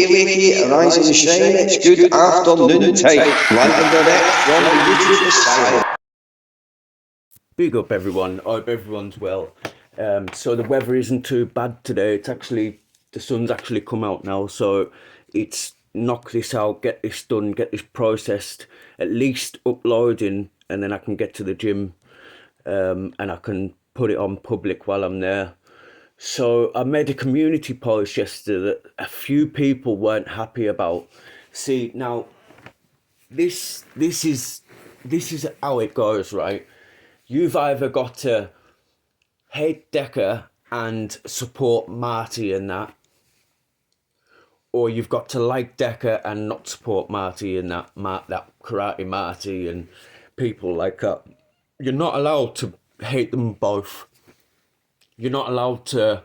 Wakey, rise and shine, it's good afternoon time. Live and direct from the YouTube asylum. Big up everyone, hope everyone's well. So the weather isn't too bad today. It's actually, the sun's actually come out now, so it's knock this out, get this done, get this processed, at least uploading, and then I can get to the gym and I can put it on public while I'm there. So I made a community post yesterday that a few people weren't happy about. See, now this is how it goes, right? You've either got to hate Decker and support Marty and that, or you've got to like Decker and not support Marty and that Karate Marty and people like that. You're not allowed to hate them both. You're not allowed to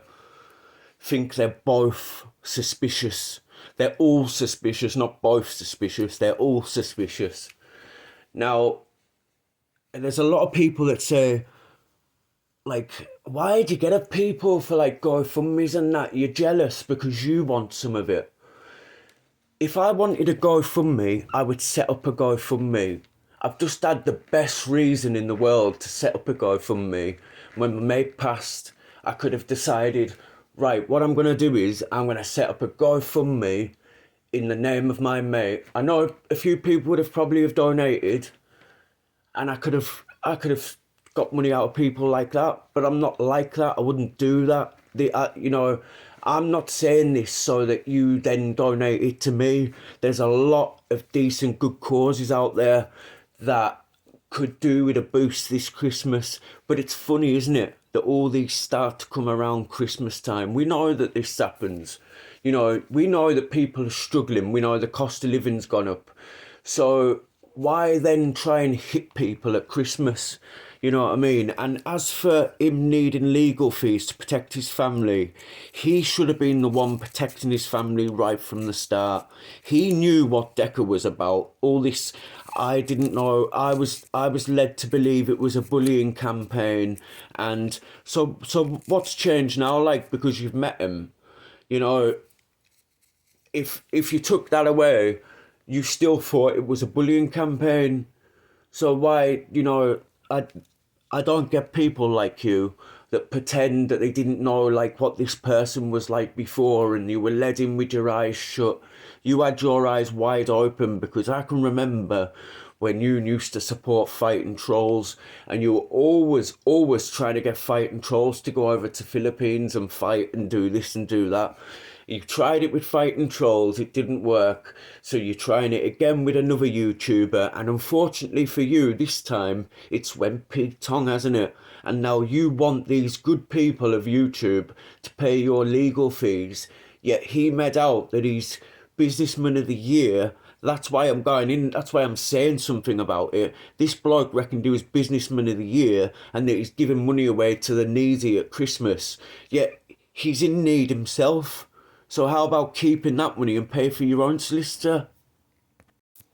think they're both suspicious. They're all suspicious, not both suspicious. They're all suspicious. Now, there's a lot of people that say, like, why do you get up people for like GoFundMes and that? You're jealous because you want some of it. If I wanted a GoFundMe, I would set up a GoFundMe. I've just had the best reason in the world to set up a GoFundMe. When my mate passed, I could have decided, right, what I'm going to do is I'm going to set up a GoFundMe in the name of my mate. I know a few people would have probably have donated, and I could have got money out of people like that, but I'm not like that. I wouldn't do that. I'm not saying this so that you then donate it to me. There's a lot of decent, good causes out there that could do with a boost this Christmas. But it's funny, isn't it, that all these start to come around Christmas time. We know that this happens. We know that people are struggling. We know the cost of living's gone up. So why then try and hit people at Christmas? You know what I mean? And as for him needing legal fees to protect his family, he should have been the one protecting his family right from the start. He knew what Decker was about. All this, I didn't know. I was led to believe it was a bullying campaign. And so what's changed now? Like, because you've met him, if you took that away, you still thought it was a bullying campaign. So why, I don't get people like you that pretend that they didn't know like what this person was like before, and you were led in with your eyes shut. You had your eyes wide open, because I can remember when you used to support fighting trolls, and you were always trying to get fighting trolls to go over to Philippines and fight and do this and do that. You tried it with fighting trolls, it didn't work, so you're trying it again with another YouTuber, and unfortunately for you, this time, it's went pig tongue, hasn't it? And now you want these good people of YouTube to pay your legal fees, yet he made out that he's Businessman of the Year. That's why I'm going in, that's why I'm saying something about it. This bloke reckoned he was Businessman of the Year, and that he's giving money away to the needy at Christmas, yet he's in need himself. So how about keeping that money and pay for your own solicitor?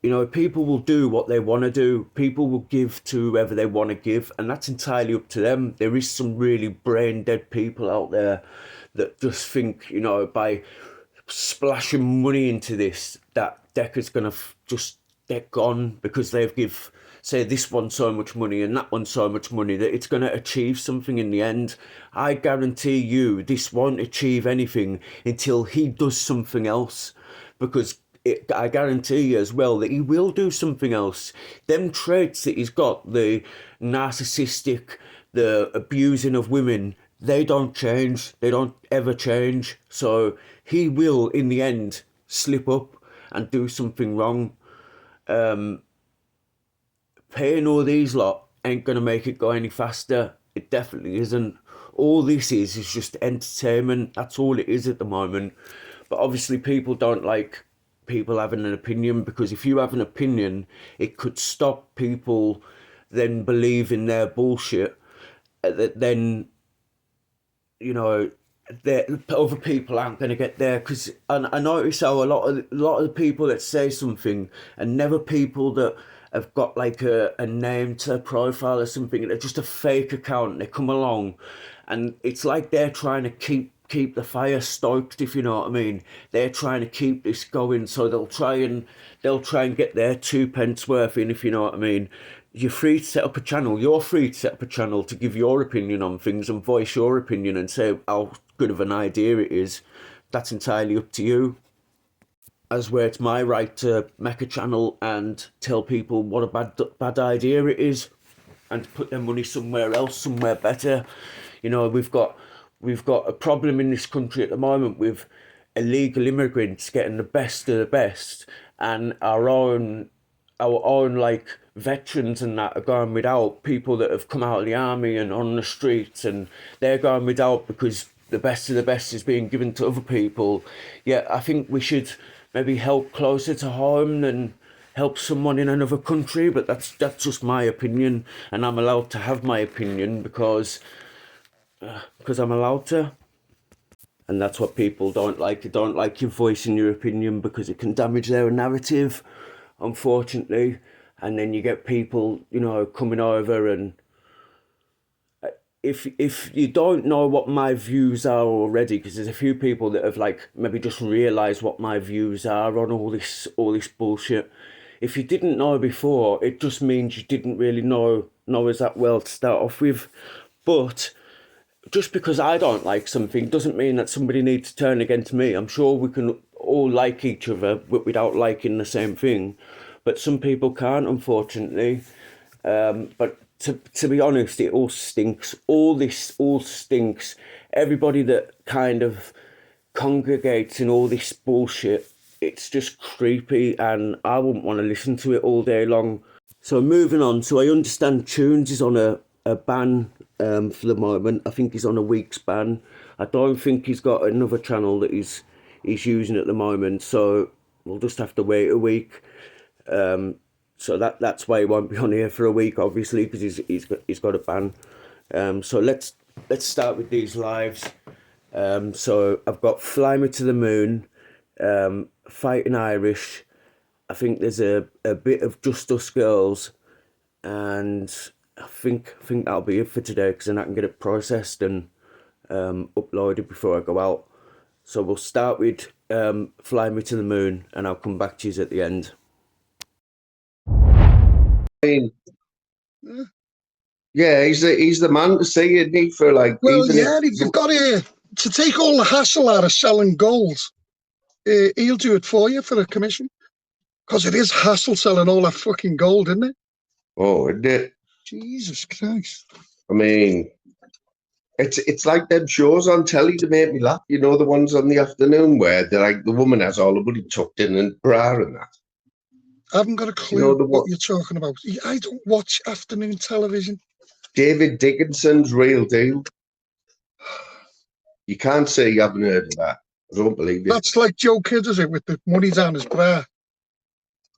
People will do what they want to do. People will give to whoever they want to give, and that's entirely up to them. There is some really brain dead people out there that just think, by splashing money into this, that Decker's going to just get gone because they've say this one so much money and that one so much money, that it's going to achieve something in the end. I guarantee you this won't achieve anything until he does something else, because I guarantee you as well that he will do something else. Them traits that he's got, the narcissistic, the abusing of women, they don't change. They don't ever change. So he will, in the end, slip up and do something wrong. Paying all these lot ain't going to make it go any faster. It definitely isn't. All this is just entertainment. That's all it is at the moment. But obviously people don't like people having an opinion, because if you have an opinion, it could stop people then believing their bullshit. That then, other people aren't going to get there. Because I notice how a lot of the people that say something, and never people that have got like a name to a profile or something, they're just a fake account. They come along and it's like they're trying to keep the fire stoked, if you know what I mean. They're trying to keep this going, so they'll try and get their 2 pence worth in, if you know what I mean. You're free to set up a channel. You're free to set up a channel to give your opinion on things and voice your opinion and say how good of an idea it is. That's entirely up to you. As where it's my right to make a channel and tell people what a bad idea it is, and put their money somewhere else, somewhere better. You know, we've got a problem in this country at the moment with illegal immigrants getting the best of the best, and our own like veterans and that are going without. People that have come out of the army and on the streets, and they're going without because the best of the best is being given to other people. Yeah, I think we should maybe help closer to home than help someone in another country, but that's just my opinion, and I'm allowed to have my opinion because I'm allowed to. And that's what people don't like. They don't like you voicing your opinion because it can damage their narrative, unfortunately. And then you get people, you know, coming over, and if you don't know what my views are already, because there's a few people that have like maybe just realised what my views are on all this bullshit. If you didn't know before, it just means you didn't really know us that well to start off with. But just because I don't like something doesn't mean that somebody needs to turn against me. I'm sure we can all like each other without liking the same thing, but some people can't, unfortunately. But to be honest, it all stinks. All this all stinks. Everybody that kind of congregates in all this bullshit, it's just creepy, and I wouldn't want to listen to it all day long. So moving on, so I understand Tunes is on a ban for the moment. I think he's on a week's ban. I don't think he's got another channel that he's using at the moment, so we'll just have to wait a week. So that's why he won't be on here for a week, obviously, because he's got a ban. So let's start with these lives. So I've got Fly Me to the Moon, Fighting Irish. I think there's a bit of Just Us Girls, and I think that'll be it for today, because then I can get it processed and uploaded before I go out. So we'll start with Fly Me to the Moon, and I'll come back to you at the end. Yeah, he's the man to see, isn't he? For like, well, yeah, if you've got to take all the hassle out of selling gold, he'll do it for you for a commission, because it is hassle selling all that fucking gold, isn't it? Oh, isn't it? Jesus Christ! I mean, it's like them shows on telly to make me laugh. You know, the ones on the afternoon where they're like the woman has all the money tucked in and bra and that. I haven't got a clue what you're talking about. I don't watch afternoon television. David Dickinson's Real Deal. You can't say you haven't heard of that. I don't believe it. That's like Joe Kidd, is it, with the money down his bra?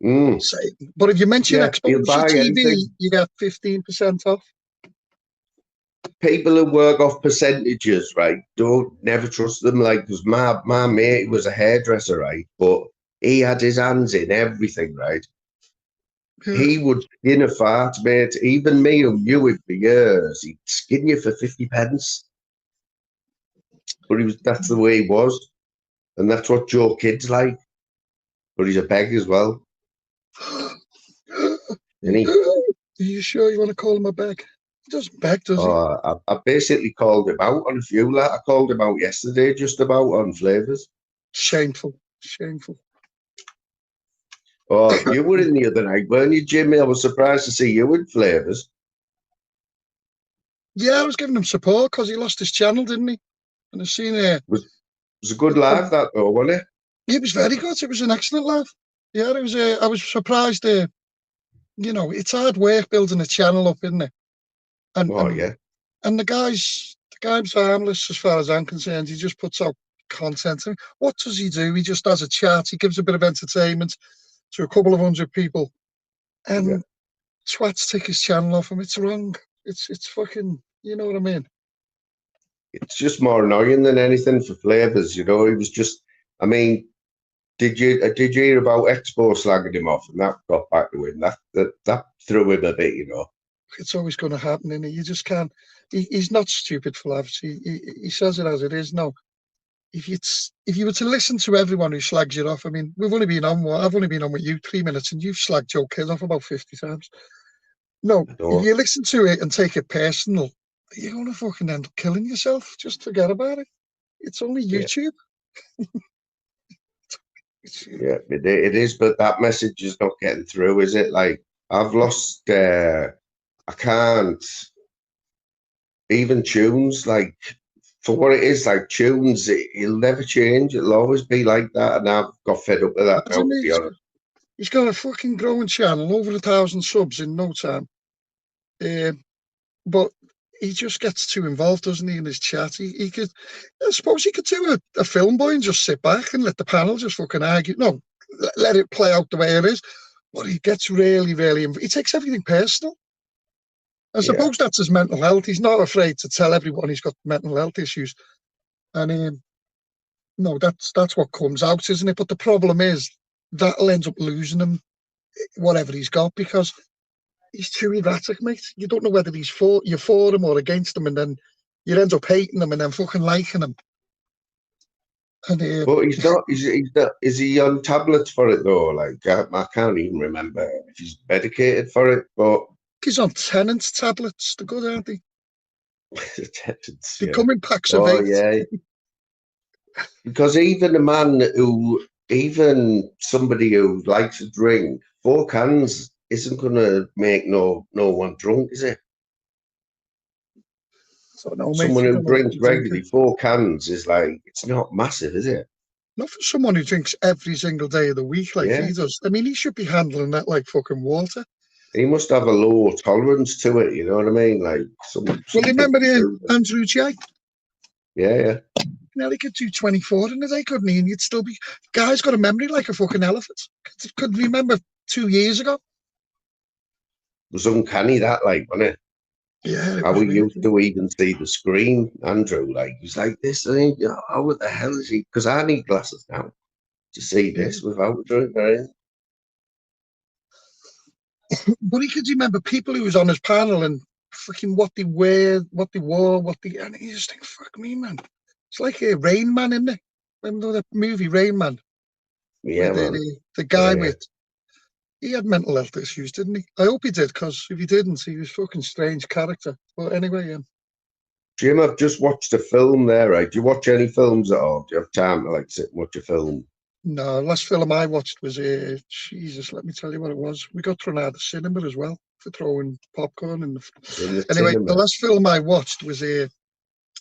But if you mention Exposure TV, you get 15% off. People who work off percentages, right? Never trust them. Like, because my mate was a hairdresser, right? But he had his hands in everything, right? Yeah. He would skin a fart, mate. Even me, who knew him for years, he'd skin you for 50 pence. But that's the way he was. And that's what Joe Kidd's like. But he's a beg as well. Isn't he? Are you sure you want to call him a beg? He doesn't beg, does he? I basically called him out on a few. I called him out yesterday just about on flavours. Shameful. Shameful. Oh, you were in the other night, weren't you, Jimmy? I was surprised to see you in flavours. Yeah, I was giving him support because he lost his channel, didn't he? And I've seen it. Was a good laugh, that though, wasn't it? It was very good. It was an excellent laugh. Yeah, it was. I was surprised. You know, it's hard work building a channel up, isn't it? And yeah. And the guy's harmless as far as I'm concerned. He just puts out content. I mean, what does he do? He just has a chat. He gives a bit of entertainment to a couple of hundred people, and twats take his channel off him. It's wrong. It's fucking. You know what I mean? It's just more annoying than anything for flavours. You know, he was just. I mean, did you hear about Expo slagging him off, and that got back to him? That threw him a bit, you know. It's always going to happen, and you just can't. He's not stupid for laughs. He says it as it is. No, if you were to listen to everyone who slags you off, I mean, I've only been on with you 3 minutes, and you've slagged Joe Kidd off about 50 times. No, if you listen to it and take it personal, you're gonna fucking end up killing yourself. Just forget about it. It's only YouTube. Yeah, it is, but that message is not getting through, is it? Like, I've lost, I can't, even tunes, like, for what it is, like tunes, it'll never change. It'll always be like that, and I've got fed up with that now, to be honest. He's got a fucking growing channel, over 1,000 subs in no time. But he just gets too involved, doesn't he, in his chat? He could, I suppose he could do a film boy and just sit back and let the panel just fucking argue. No, let it play out the way it is. But he gets really, really, he takes everything personal. I suppose that's his mental health. He's not afraid to tell everyone he's got mental health issues. And no, that's what comes out, isn't it? But the problem is that'll end up losing him, whatever he's got, because he's too erratic, mate. You don't know whether you're for him or against him, and then you end up hating him and then fucking liking him. And but he's not. Is he on tablets for it though? Like, I can't even remember if he's medicated for it. But he's on Tennant tablets. They're good, aren't they? They yeah. come in packs of 8. Yeah. Because even somebody who likes to drink, 4 cans isn't going to make no one drunk, is it? So no, someone who drinks regularly, 4 cans is like, it's not massive, is it? Not for someone who drinks every single day of the week like he does. I mean, he should be handling that like fucking water. He must have a low tolerance to it, you know what I mean? Like, well, remember Andrew J? Yeah. Now he could do 24 in a day, couldn't he? And you'd still be. Guy's got a memory like a fucking elephant. Couldn't remember 2 years ago. It was uncanny, that, like, wasn't it? Yeah. How we used to even see the screen, Andrew. Like, he's like this. I think, oh, what the hell is he? Because I need glasses now to see this without doing anything. But he could remember people who was on his panel and freaking what they wear, what they wore, and you just think, fuck me, man. It's like a Rain Man, isn't it? Remember the movie Rain Man? Yeah, man. The guy he had mental health issues, didn't he? I hope he did, because if he didn't, he was a fucking strange character. But anyway, Jim, I've just watched a film there, right? Do you watch any films at all? Do you have time to like sit and watch a film? No, last film I watched was Jesus. Let me tell you what it was. We got thrown out of the cinema as well for throwing popcorn in the. Anyway, the last film I watched was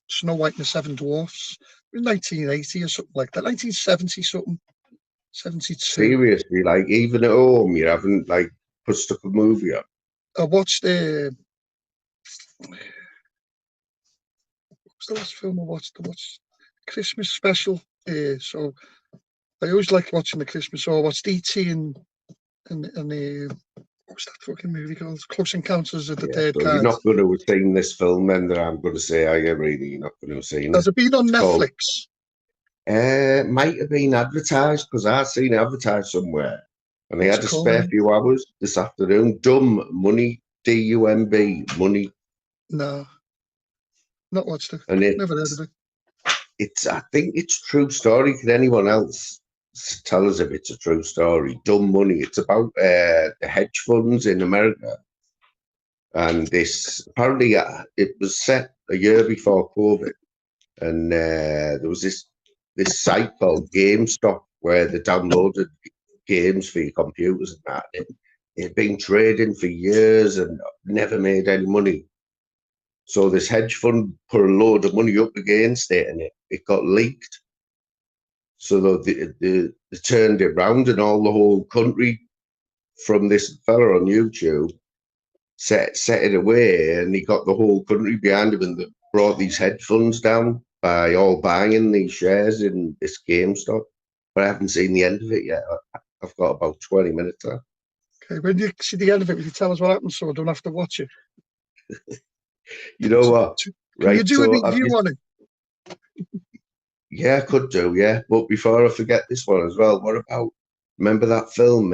Snow White and the Seven Dwarfs. It was 1980 or something like that. 1970 something. 72. Seriously, like even at home, you haven't like put stuck a movie on. I watched what was the last film I watched? Christmas special. So I always liked watching the Christmas. So I watched E.T. and what's that fucking movie called? Close Encounters of the Third Kind. You're not going to have seen this film then that I'm going to say, are you really? You're not going to have seen it. Has it been on Netflix? Might have been advertised, because I've seen it advertised somewhere. And they had a spare few hours this afternoon. Dumb Money, D-U-M-B, Money. No. Not watched it. And never heard of it. I think it's a true story. Can anyone else tell us if it's a true story? Dumb Money. It's about the hedge funds in America. And this, apparently, it was set a year before COVID. And there was this site called GameStop where they downloaded games for your computers and that. It had been trading for years and never made any money. So this hedge fund put a load of money up against it, and it got leaked. So they turned it round, and the whole country, from this fella on YouTube, set it away, and he got the whole country behind him, and they brought these hedge funds down by all buying these shares in this GameStop. But I haven't seen the end of it yet. I've got about 20 minutes left. Okay, when you see the end of it, will you tell us what happens so I don't have to watch it? You know what? Can you do a review on it? Yeah, I could do, yeah. But before I forget this one as well, what about, remember that film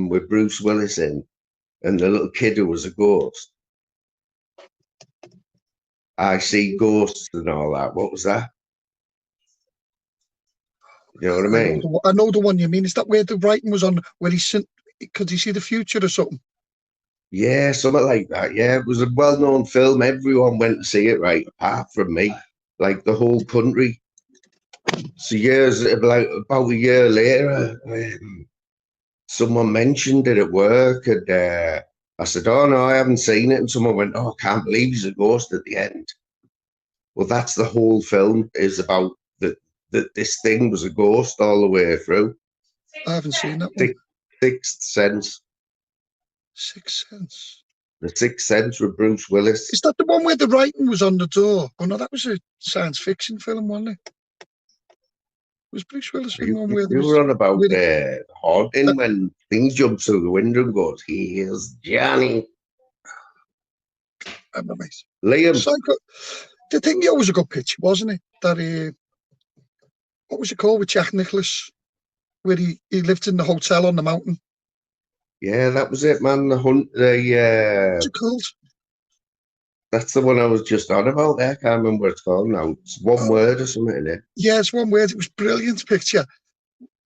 with Bruce Willis in, and the little kid who was a ghost? I See Ghosts and all that. What was that? You know what I mean? I know the one you mean. Is that where the writing was on, where he sent, could he see the future or something? Yeah, something like that. Yeah, it was a well-known film. Everyone went to see it, right? Apart from me, like the whole country. So like about a year later, someone mentioned it at work, and I said, "Oh no, I haven't seen it." And someone went, "Oh, I can't believe he's a ghost at the end." Well, that's the whole film, is about that this thing was a ghost all the way through. I haven't seen that one. Sixth Sense. Sixth Sense. The Sixth Sense with Bruce Willis. Is that the one where the writing was on the door? Oh no, that was a science fiction film, wasn't it? Was Bruce Willis in one where You were on about haunting when things jump through the window and goes, "Here's Johnny." Liam. Psycho. The thing was a good pitch, wasn't it? That what was it called with Jack Nicklaus, where he lived in the hotel on the mountain? Yeah, that was it, man. What's it called? That's the one I was just on about there. I can't remember what it's called now. It's one word or something in it. Yeah, it's one word. It was a brilliant picture.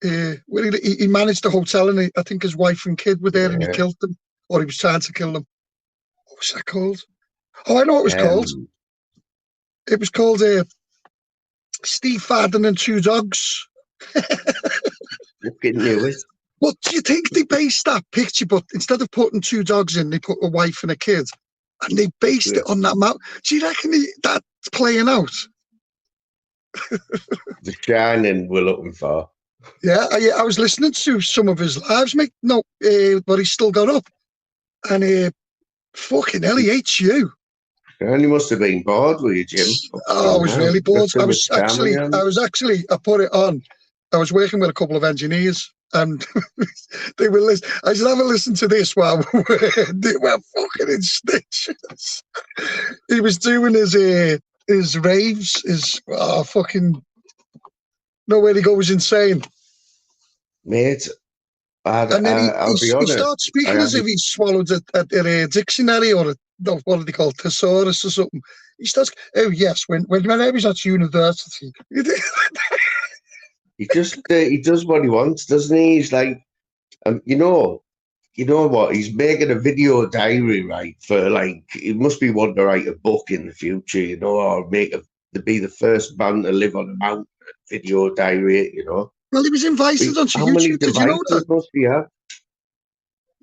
Where he managed the hotel, and I think his wife and kid were there, and he killed them, or he was trying to kill them. What was that called? Oh, I know what it was called. It was called Steve Fadden and Two Dogs. Fucking knew it. Well, do you think they based that picture, but instead of putting two dogs in, they put a wife and a kid, and they based it on that mount? Do you reckon that's playing out? The Shining we're looking for. Yeah, I was listening to some of his lives, mate. No, but he's still got up, and fucking hell, he hates you. And you must have been bored, were you, Jim? Oh, I was really bored. I put it on. I was working with a couple of engineers, and they were listening. I said, have a listen to this while they were fucking in stitches. He was doing his raves, fucking nowhere to go was insane. Mate, and then I'll be honest. He starts speaking as if he swallowed a dictionary or what do they call it, thesaurus or something. He starts, oh yes, whenever he's at university. He just he does what he wants, doesn't he? He's like, you know what? He's making a video diary, right? For like, he must be wanting to write a book in the future, you know, or to be the first man to live on a mountain. Video diary, you know. Well, he was invited onto How YouTube. many Did you know that? Must he have?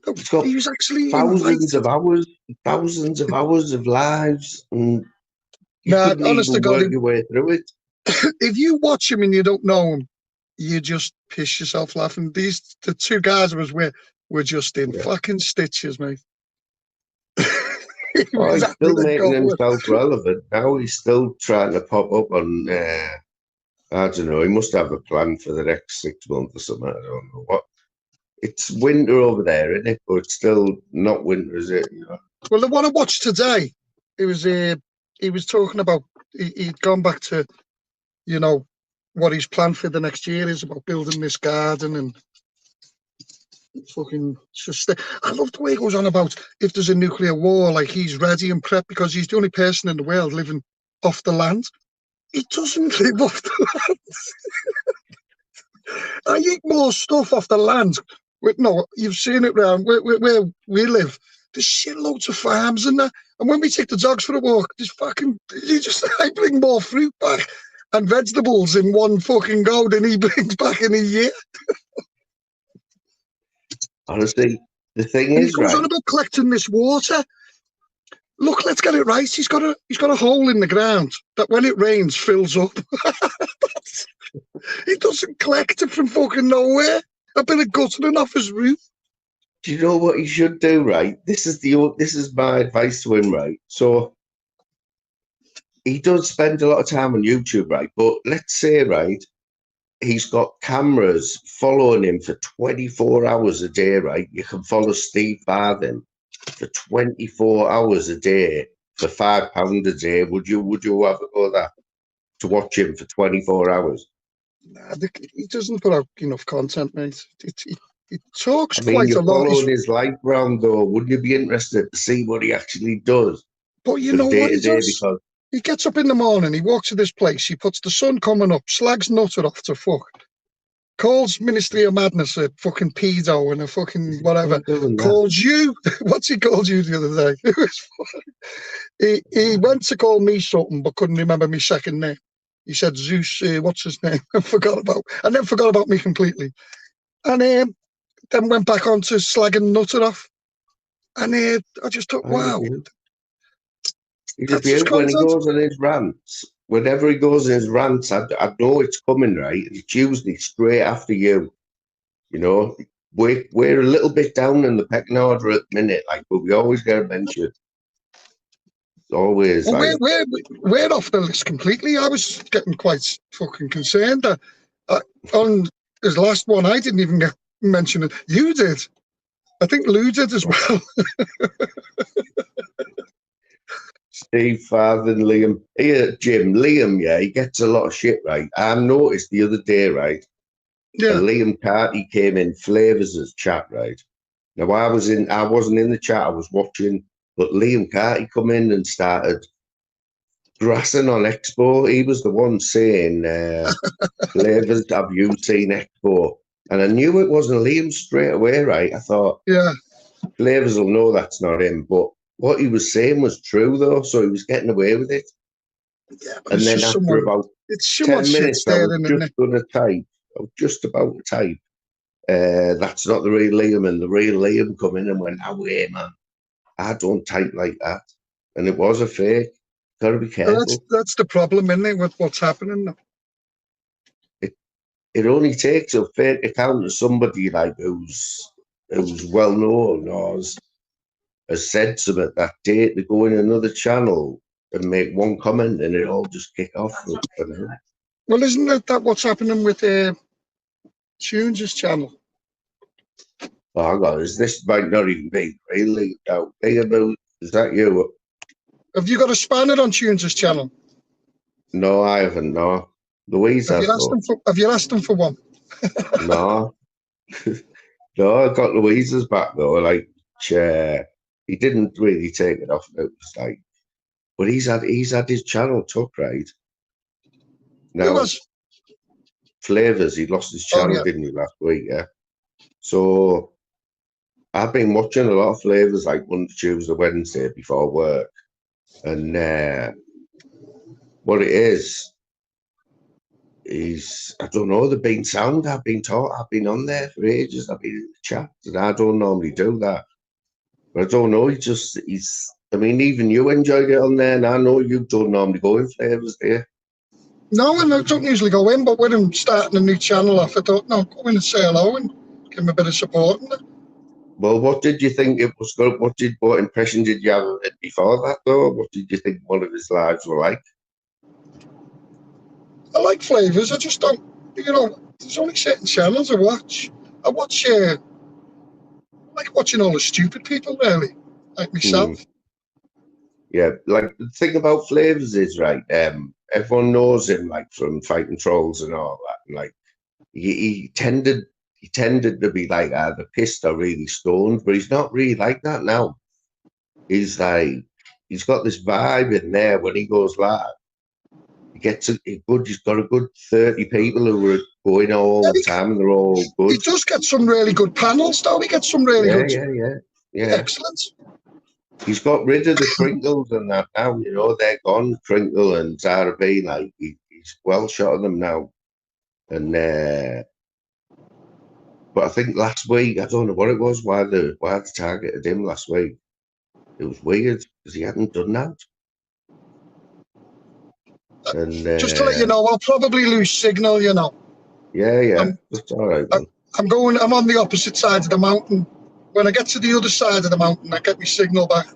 No, he was actually thousands of hours of lives, and you couldn't honest even to God, work your way through it. If you watch him and you don't know him, you just piss yourself laughing. The two guys were just in fucking stitches, mate. He's still making himself relevant. Now he's still trying to pop up on. I don't know. He must have a plan for the next 6 months or something. I don't know what. It's winter over there, isn't it? But it's still not winter, is it? You know? Well, the one I watched today, he was talking about. He'd gone back to, you know, what his plan for the next year is about building this garden and fucking just. I love the way he goes on about if there's a nuclear war, like he's ready and prepped because he's the only person in the world living off the land. He doesn't live off the land. I eat more stuff off the land. No, you've seen it round where we live. There's shitloads of farms in there. And when we take the dogs for a walk, I bring more fruit back and vegetables in one fucking go than he brings back in a year. Honestly, the thing is, he goes on about collecting this water. Look, let's get it right. He's got a hole in the ground that when it rains fills up. He doesn't collect it from fucking nowhere. A bit of guttering off his roof. Do you know what he should do, right? This is my advice to him, right? So he does spend a lot of time on YouTube, right? But let's say, right, he's got cameras following him for 24 hours a day, right? You can follow Steve Farthing for 24 hours a day for £5 a day. Would you have a go that to watch him for 24 hours? Nah, he doesn't put out enough content, mate. He talks quite a lot. You're following his life round, though. Wouldn't you be interested to see what he actually does? But you know what he does? Because he gets up in the morning, he walks to this place, he puts the sun coming up, slags Nutter off to fuck. calls Ministry of Madness a fucking pedo and a fucking whatever. Calls you, what's he called you the other day? he went to call me something, but couldn't remember my second name. He said Zeus, what's his name? I then forgot about me completely. And then went back on to slagging Nutter off. And I just thought, wow. He's a beaut when he goes on his rants. Whenever he goes in his rants, I know it's coming, right? It's usually straight after you. You know, we're a little bit down in the pecking order at the minute, like, but we always get a mention. Always. Well, like, we're off the list completely. I was getting quite fucking concerned. On his last one, I didn't even get mentioned. You did. I think Lou did as well. Steve, Father, and Liam. Here, Jim, Liam, yeah, he gets a lot of shit, right? I noticed the other day, right? Yeah. Liam Carty came in Flavors' chat, right? Now I wasn't in the chat, I was watching, but Liam Carty come in and started grassing on Expo. He was the one saying, Flavors, have you seen Expo? And I knew it wasn't Liam straight away, right? I thought, yeah, Flavors will know that's not him, but what he was saying was true, though, so he was getting away with it. Yeah, and then after about 10 minutes, I was just going to type. I was just about to type. That's not the real Liam, and the real Liam come in and went, away, man. I don't type like that. And it was a fake. Got to be careful. Well, that's the problem, isn't it, with what's happening? It only takes a fake account of somebody like who's well known or has said something that day to go in another channel and make one comment and it all just kick off. Well, isn't that what's happening with Tunes' channel? Oh, hang on, this might not even be really. No, is that you? Have you got a spanner on Tunes' channel? No, I haven't. No, Louise has. Have you asked them for one? No, no, I got Louise's back though. Like, he didn't really take it off. It was like, but he's had his channel took, right? Now, Flavors, he lost his channel, didn't he, last week? Yeah. So I've been watching a lot of Flavors, like Monday, Tuesday, Wednesday before work, and what it is I don't know. They've been sound. I've been on there for ages. I've been in the chat, and I don't normally do that. But I don't know. He's. I mean, even you enjoyed it on there, and I know you don't normally go in Flavors, do you? No, and I don't usually go in, but when I'm starting a new channel off, I thought, no, go in and say hello and give him a bit of support. Well, what did you think it was good? What impression did you have of it before that, though? What did you think one of his lives were like? I like Flavors. I just don't, there's only certain channels I watch. I like watching all the stupid people, really, like myself. Yeah, like the thing about Flavors is, right, everyone knows him, like, from Fighting Trolls and all that. And, like, he tended to be, like, either pissed or really stoned, but he's not really like that now. He's like, he's got this vibe in there when he goes live. He's got a good 30 people who are going all the time, and they're all good. He does get some really good panels, though. He gets some really good. Yeah. Excellent. He's got rid of the Crinkles and that now, they're gone. Crinkle and Zara B, like, he's well shot of them now. And but I think last week, I don't know what it was, why they targeted him last week. It was weird because he hadn't done that. And just to let you know, I'll probably lose signal. Yeah, that's all right. I'm on the opposite side of the mountain. When I get to the other side of the mountain, I get my signal back.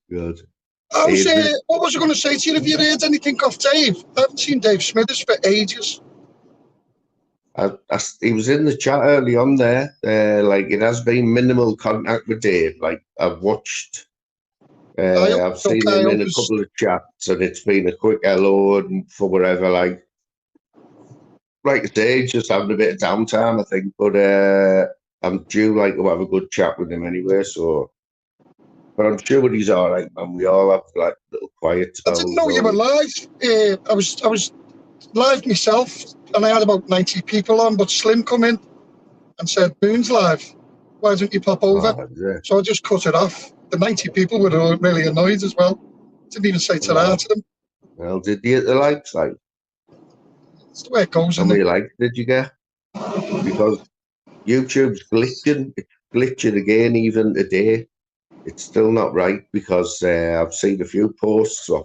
Good. What was I going to say to you? Have you heard anything off Dave? I haven't seen Dave Smithers for ages. He was in the chat early on there. Like, it has been minimal contact with Dave. Like, I've watched, I've seen him in a couple of chats, and it's been a quick hello and for whatever. Like I say, just having a bit of downtime, I think. But I'm due, like, to have a good chat with him anyway. So But I'm sure he's all right, man. We all have like little quiet I spells. didn't know you were live. I was live myself, and I had about 90 people on, but Slim come in and said, Moon's live. Why don't you pop over? Oh, yeah. So I just cut it off. The 90 people were really annoyed as well. Didn't even say ta-ra to them. Well, did you get the likes? Like, It's the way it goes, how isn't many it? likes did you get? Because YouTube's glitching. It's glitching again, even today. It's still not right because I've seen a few posts of,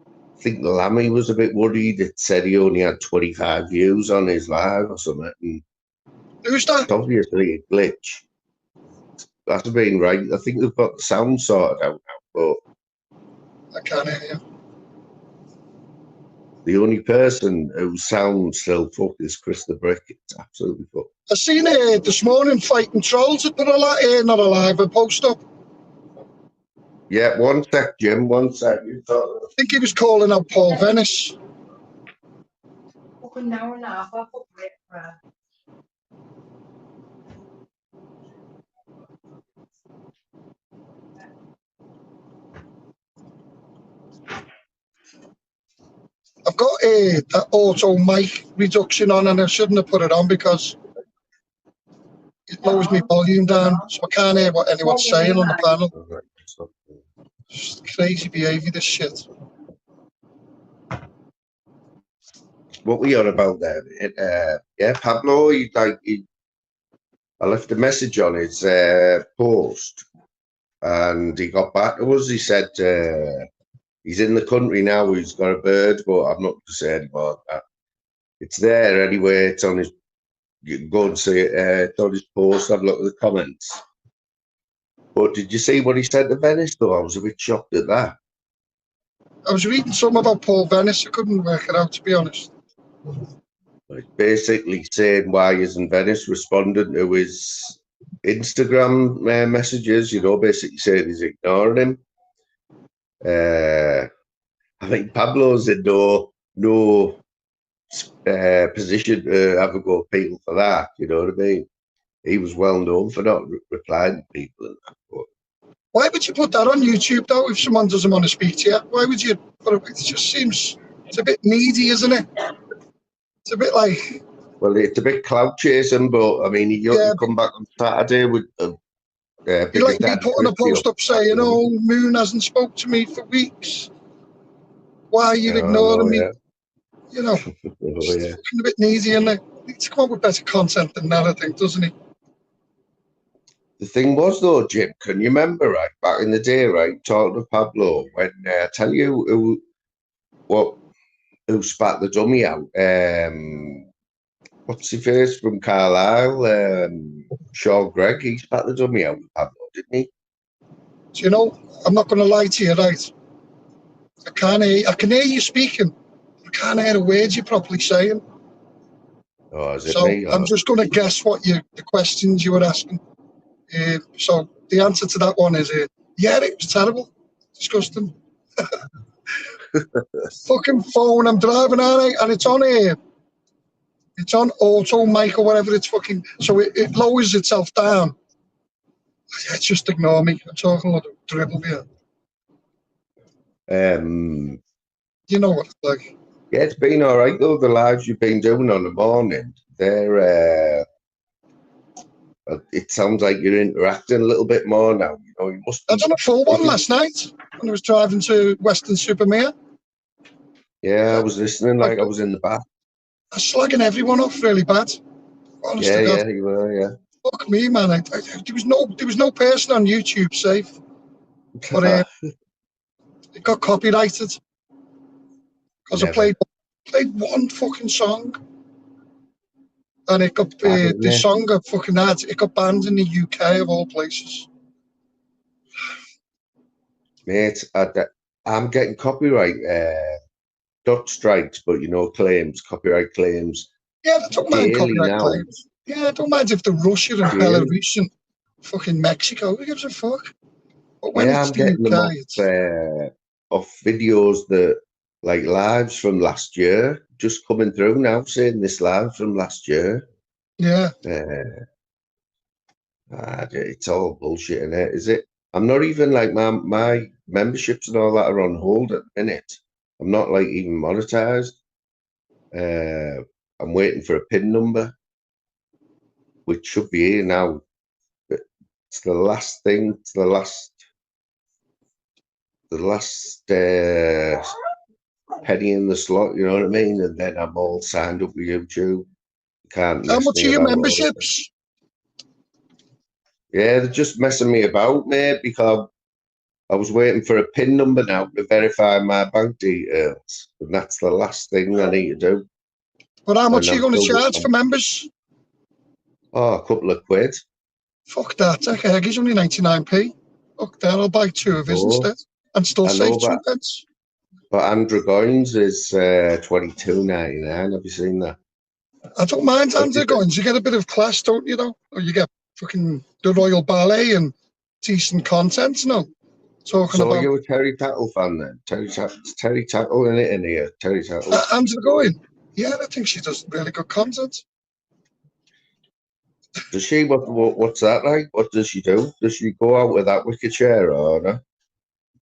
I think Lammy was a bit worried. It said he only had 25 views on his live or something. And Who's that? it's obviously a glitch. That's been right. I think they've got the sound sorted out now, but I can't hear you. the only person whose sound still fucked is Chris the Brick. It's absolutely fucked. I seen this morning Fighting Trolls had put not a live, a post up. Yeah, one sec, Jim. One sec. I think he was calling out Paul Venice. Fucking hour and a half, I'll put it right. I've got that auto mic reduction on, and I shouldn't have put it on because it lowers my volume down, so I can't hear what anyone's saying on the panel. It's crazy behaviour, this shit. What we on about there? Yeah, Pablo. I left a message on his post, and he got back to us. He said he's in the country now. He's got a bird, but I'm not going to say any more. It's there anyway. It's on his. You can go and see it. It's on his post. Have a look at the comments. But did you see what he said to Venice? Though I was a bit shocked at that. I was reading something about Paul Venice. I couldn't work it out, to be honest. It's basically saying why isn't Venice responding to his Instagram messages? You know, basically saying he's ignoring him. I think Pablo's in no position to have a go at people for that. You know what I mean? He was well known for not replying to people and that. But Why would you put that on YouTube, though, if someone doesn't want to speak to you? Why would you put it? It just seems, it's a bit needy, isn't it? It's a bit like... Well, it's a bit clout chasing, but I mean, you come back on Saturday with you like me putting a post up saying, oh, Moon hasn't spoke to me for weeks. Why are you ignoring me? Yeah. You know, it's a bit needy, isn't it? He needs to come up with better content than that, I think, doesn't he? The thing was, though, Jim, can you remember, right, back in the day, right, talking to Pablo, when I tell you who spat the dummy out? What's his face from Carlisle? Sean Gregg, he spat the dummy out with Pablo, didn't he? So, you know, I'm not going to lie to you, right? I can hear you speaking. I can't hear the words you're properly saying. Oh, is it so me? I'm just going to guess what the questions you were asking. So the answer to that one is, yeah, it was terrible. Disgusting. Fucking phone, I'm driving on it, and it's on here. It's on auto mic or whatever it's fucking, so it lowers itself down. Yeah, just ignore me. I'm talking a lot of dribble here. You know what it's like. Yeah, it's been all right, though. The lives you've been doing on the morning, they're... it sounds like you're interacting a little bit more now. You know, you must. I done a full one last night when I was driving to Weston-super-Mare. Yeah, I was listening like I was in the bath. I was slagging everyone off really bad. Honest to God. Yeah, you were, yeah. Fuck me, man. There was no person on YouTube safe. But it got copyrighted because I played one fucking song, and it got the song got fucking had. It got banned in the UK of all places. Mate, I'm getting copyright not strikes, but you know, copyright claims. Yeah, I don't mind copyright claims. Yeah, I don't mind if they're Russia and Belarus and fucking Mexico. Who gives a fuck? But when it's I'm getting them off videos that like lives from last year, just coming through now, saying this live from last year. Yeah. It's all bullshit in it, is it? I'm not even like my memberships and all that are on hold at the minute. I'm not like even monetized. I'm waiting for a PIN number, which should be here now. But it's the last thing. It's the last penny in the slot. You know what I mean? And then I'm all signed up with YouTube. Can't How mess much me are your about all memberships? Yeah, they're just messing me about, mate, because I was waiting for a PIN number now to verify my bank details. And that's the last thing I need to do. But how much And are you I'm going to still, charge for members? a couple of quid. Fuck that. Okay, he's only 99p. Fuck that, I'll buy 2 of his Oh, instead. And still I save know, 2 pence. but Andrew Goins is $22.99. Have you seen that? I don't mind What do Andrew you think? Goins. You get a bit of class, don't you, though? Or you get fucking the Royal Ballet and decent content, you know? Talking So about you're a Terry Tattle fan then? Terry Tattle in it in here. Terry Tattle. Andrew Goins. Yeah, I think she does really good content. Does she? What's that like? What does she do? Does she go out with that wicker chair or no?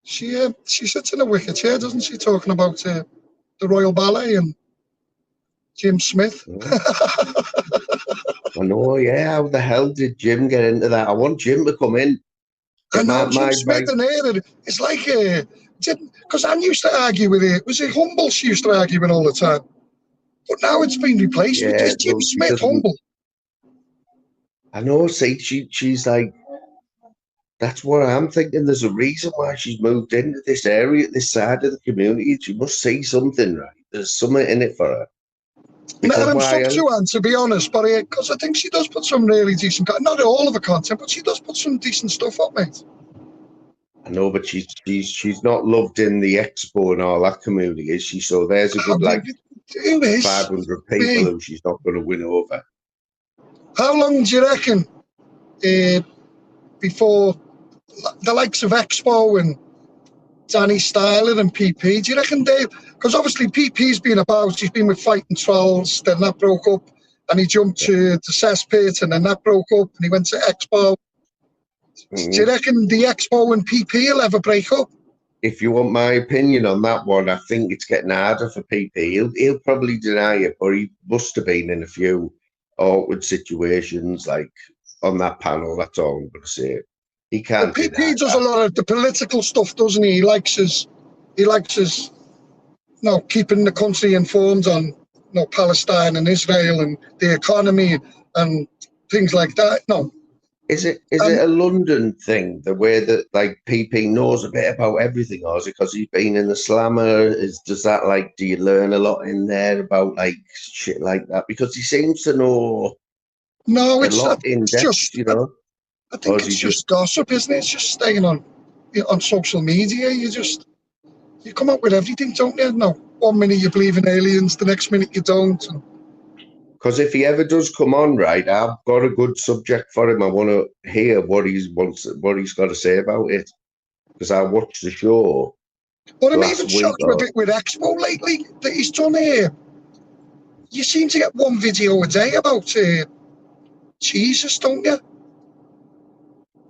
She sits in a wicker chair, doesn't she? Talking about the Royal Ballet and Jim Smith. Yeah. I know, yeah. How the hell did Jim get into that? I want Jim to come in. I know My Jim Smith and her. It's like because Anne used to argue with it. Was it Humble? She used to argue with all the time. But now it's been replaced with yeah, just Jim well, she Smith, doesn't. Humble. I know. See, she's like. That's what I'm thinking. There's a reason why she's moved into this area, this side of the community. She must see something, right? There's something in it for her. Because I'm why stuck else? to Anne, to be honest, but because I think she does put some really decent, not all of the content, but she does put some decent stuff up, mate. I know, but she's not loved in the expo and all that community, is she? So there's a good like Who is? 500 people who she's not going to win over. How long do you reckon before the likes of Expo and Danny Styler and PP, do you reckon they, because obviously PP's been about, he's been with Fighting Trolls, then that broke up, and he jumped to the Cesspit, and then that broke up, and he went to Expo. Do you reckon the Expo and PP will ever break up? If you want my opinion on that one, I think it's getting harder for PP. He'll probably deny it, but he must have been in a few awkward situations, like on that panel. That's all I'm going to say. He can't. Well, PP does a lot of the political stuff, doesn't he? He likes his, keeping the country informed on, Palestine and Israel and the economy and things like that. No. Is it a London thing, the way that like PP knows a bit about everything, or is it because he's been in the slammer? Do you learn a lot in there about like shit like that? Because he seems to know a lot in depth, just, you know. I think it's just gossip, isn't it? It's just staying on social media. You come up with everything, don't you? No, 1 minute you believe in aliens, the next minute you don't. Because if he ever does come on, right, I've got a good subject for him. I want to hear what he's got to say about it. Because I watched the show. But I'm even shocked a bit with Expo lately that he's done here. You seem to get one video a day about Jesus, don't you?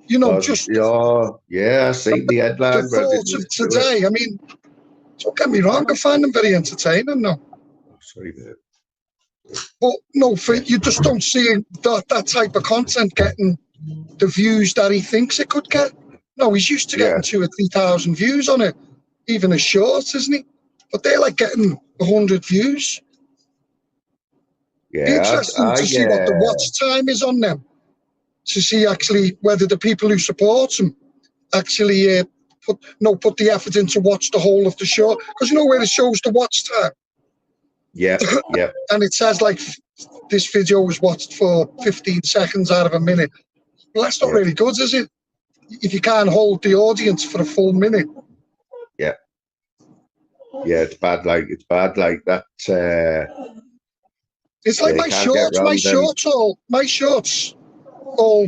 You know, just I see the headline. The thoughts of today. I mean, don't get me wrong, I find them very entertaining. No, sorry, mate. But no, you just don't see that type of content getting the views that he thinks it could get. No, he's used to getting 2,000 or 3,000 views on it, even a short, isn't he? But they're like getting 100 views. Yeah, interesting to see what the watch time is on them, to see actually whether the people who support him actually put the effort in to watch the whole of the show, because where it shows the watch time. Yeah. And it says like this video was watched for 15 seconds out of a minute. Well, that's not really good, is it? If you can't hold the audience for a full minute. Yeah, it's bad. Like that. It's like my shorts all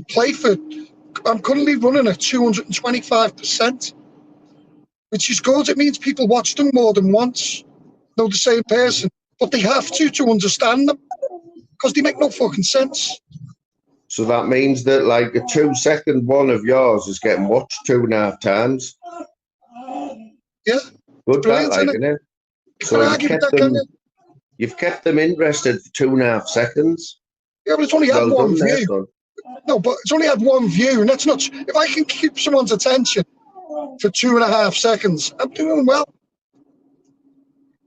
play for. I'm currently running at 225%, which is good. It means people watch them more than once. The same person, but they have to understand them, because they make no fucking sense. So that means that like a 2-second one of yours is getting watched 2.5 times. Yeah. Good, that, Brilliant, like, isn't isn't it? So Can argue with that, can you? you've kept them interested for 2.5 seconds. Yeah, but it's only had Well one done there, view. son. No, but it's only had one view, and that's not. If I can keep someone's attention for 2.5 seconds, I'm doing well.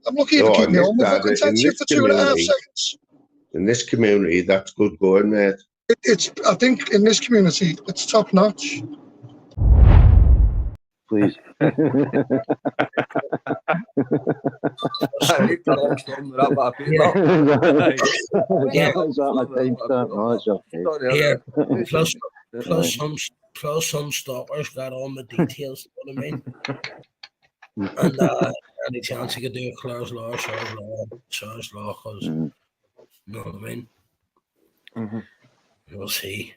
I'm lucky to Oh, keep in me this on with dad, fucking attention for 2.5 seconds. in this community, that's good going, mate. It's. I think in this community, it's top notch. Please. I need to next one that my Yeah, Yeah. is that my timestamp? No, it's okay. Yeah, plus some stalkers got all the details, you know what I mean? And any chance you could do a Clare's Law, Sarah's Law, because you know what I mean? We'll see.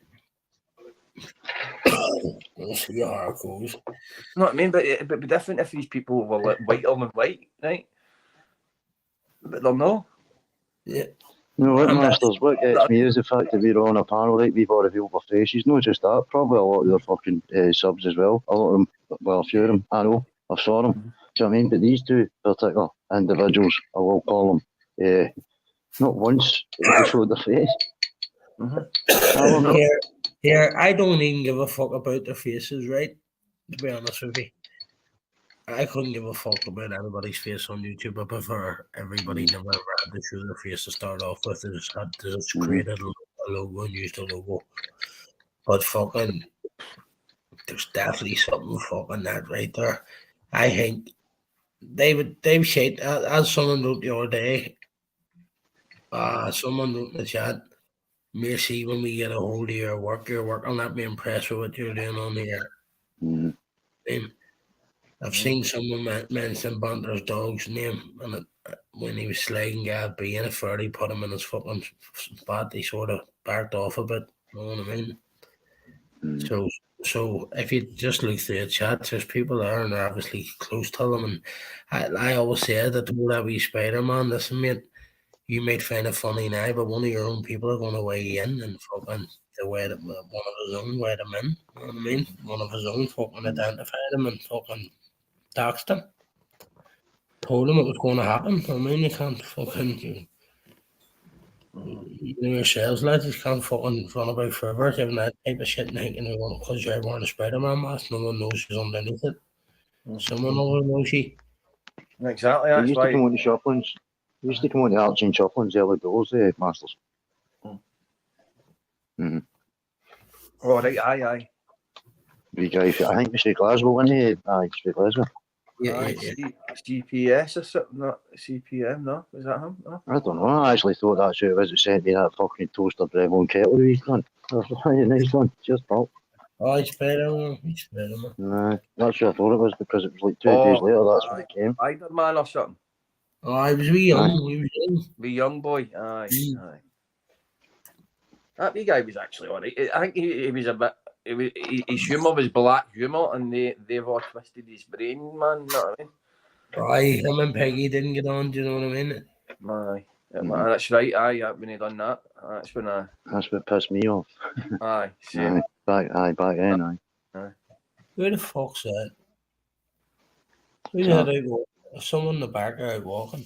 We'll see how it goes. You know what I mean? But it'd be different if these people were like whiter than white, right? But they're not. Yeah. You know what, Masters, what gets me is the fact that we're on a panel, like, we've all revealed our faces. Not just that, probably a lot of their fucking subs as well. A lot of them, well, a few of them, I know, I saw them. Do you know what I mean? But these two particular individuals, I will call them, not once they showed their face. Here, I don't even give a fuck about their faces, right? To be honest with you. I couldn't give a fuck about anybody's face on YouTube. I prefer everybody never ever had to show their face to start off with. They just had to just create a logo and use the logo. But fucking, there's definitely something fucking that right there. I think they've said, as someone wrote the other day, someone wrote in the chat, Mercy, when we get a hold of your work, I'll not be impressed with what you're doing on here. I've seen someone mention Banter's dog's name, and when he was slagging Gav B in a furry, put him in his fucking spot, he sort of backed off a bit. You know what I mean? So if you just look through the chat, there's people there and they're obviously close to them. And I always say that to that wee Spider-Man, listen, mate, you might find it funny now, but one of your own people are going to weigh you in and fucking one of his own weigh them in. You know what I mean? One of his own fucking identified him and fucking doxed him. Told him it was going to happen. I mean, you can't fucking you know yourselves, lads, you can't fucking run about forever giving that type of shit and thinking because you're wearing a Spider-Man mask, no one knows who's underneath it. Someone over knows you. Exactly, They that's used to come on to Shoplands. They used to come on to Archie and Shoplands early doors, Masters. Oh, right, aye. We guy, I think we say Glasgow, wasn't he? Aye, we Glasgow. Yeah. GPS or something, not CPM, no? Was that him? No? I don't know. I actually thought that's who it was that sent me that fucking toaster Breville kettle the weekend. Nice one. Cheers, pal. Oh, he's Spider-Man. Nah, that's what I thought it was because it was like 2 days later. That's when it came. Spider-Man or something. Oh, I was wee young. Wee young boy. Aye. That wee guy was actually alright. I think he was a bit. His humour was black humour, and they've all twisted his brain, man. You know what I mean? Aye, him and Peggy didn't get on. Do you know what I mean? Aye, that's right. Aye, when he done that, that's when That's what pissed me off. Aye, same. Back then. Aye. Who the fuck's that? Who's that out walking? Someone in the back out walking.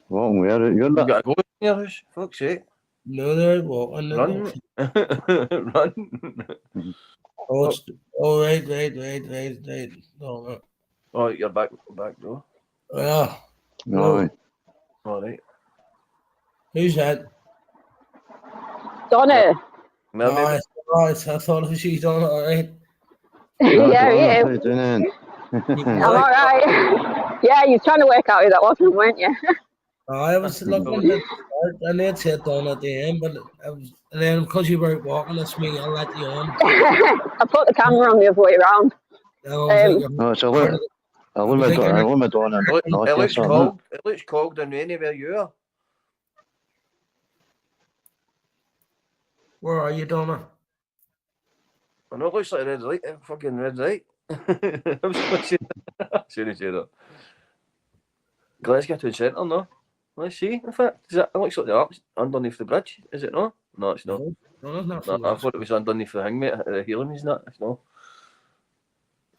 Walking where? You're You not. gotta go in your house. Fuck's sake. No, they're out walking. Run. Right. Oh, you're back door. Yeah. No. Alright. Who's that? Donna. Well, I thought it was you, Donna, alright. Yeah. How you doing? I'm alright. Yeah, you're trying to work out who that was, weren't you? I was looking at and they'd said Donna at the end, but and then because you weren't walking, that's me, I let you on. I put the camera on the other way around. No, it's a limit. A limit on it looks cold. It looks cold and rainy where you are. Where are you, Donna? I know it looks like a red light. Fucking red light. I'm shouldn't say that. Let's get to the centre, no? Let's see. In fact, it looks like the arch underneath the bridge. Is it not? No, it's not. No, it's not No, from I us. thought it was underneath the thing, mate. The healing is not. It's not.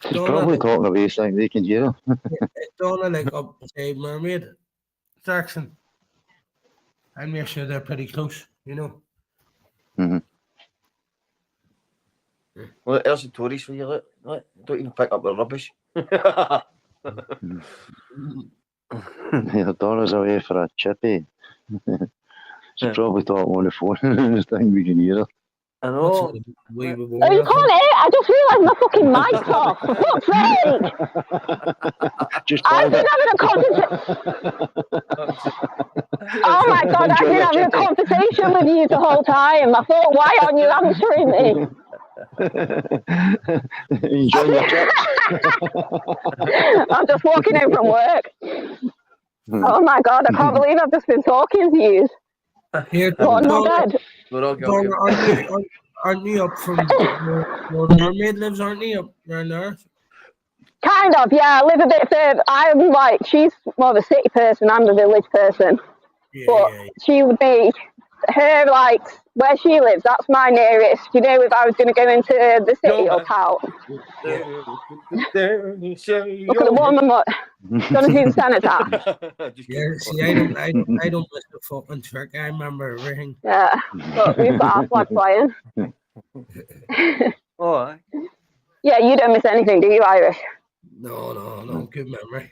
She's probably talking away saying they can hear her. It's Donna like up, say, Mermaid Jackson. And make sure they're pretty close, you know. Mm-hmm. Well, there's the Tories for you. Look. Don't even pick up the rubbish. Yeah, Donna's away for a chippy. She's probably talking on the phone. This thing we can hear her. I know. Oh, you can't hear? I just realised my fucking mic's off. For fuck's sake! Just I've been having a conversation. Oh my god, I've been having a conversation with you the whole time. I thought, why aren't you answering me? Enjoying your chips? I'm just walking in from work. Oh my god, I can't believe I've just been talking to you. Here, What, not dead? We're all guilty. Donna, aren't you up from where the Mermaid lives, aren't you? Up around there? Kind of, yeah. I live a bit further. I'm like, she's more of a city person. I'm a village person. Yeah, But yeah, yeah. she would be, her, like, where she lives, that's my nearest. You know, if I was going to go into the city or town. Look at the woman, gonna do the cenotaph. Yeah, see, I don't miss the fucking trick. I remember everything. Yeah, but we've got our flag flying. Oh, aye. Yeah, you don't miss anything, do you, Irish? No, good memory.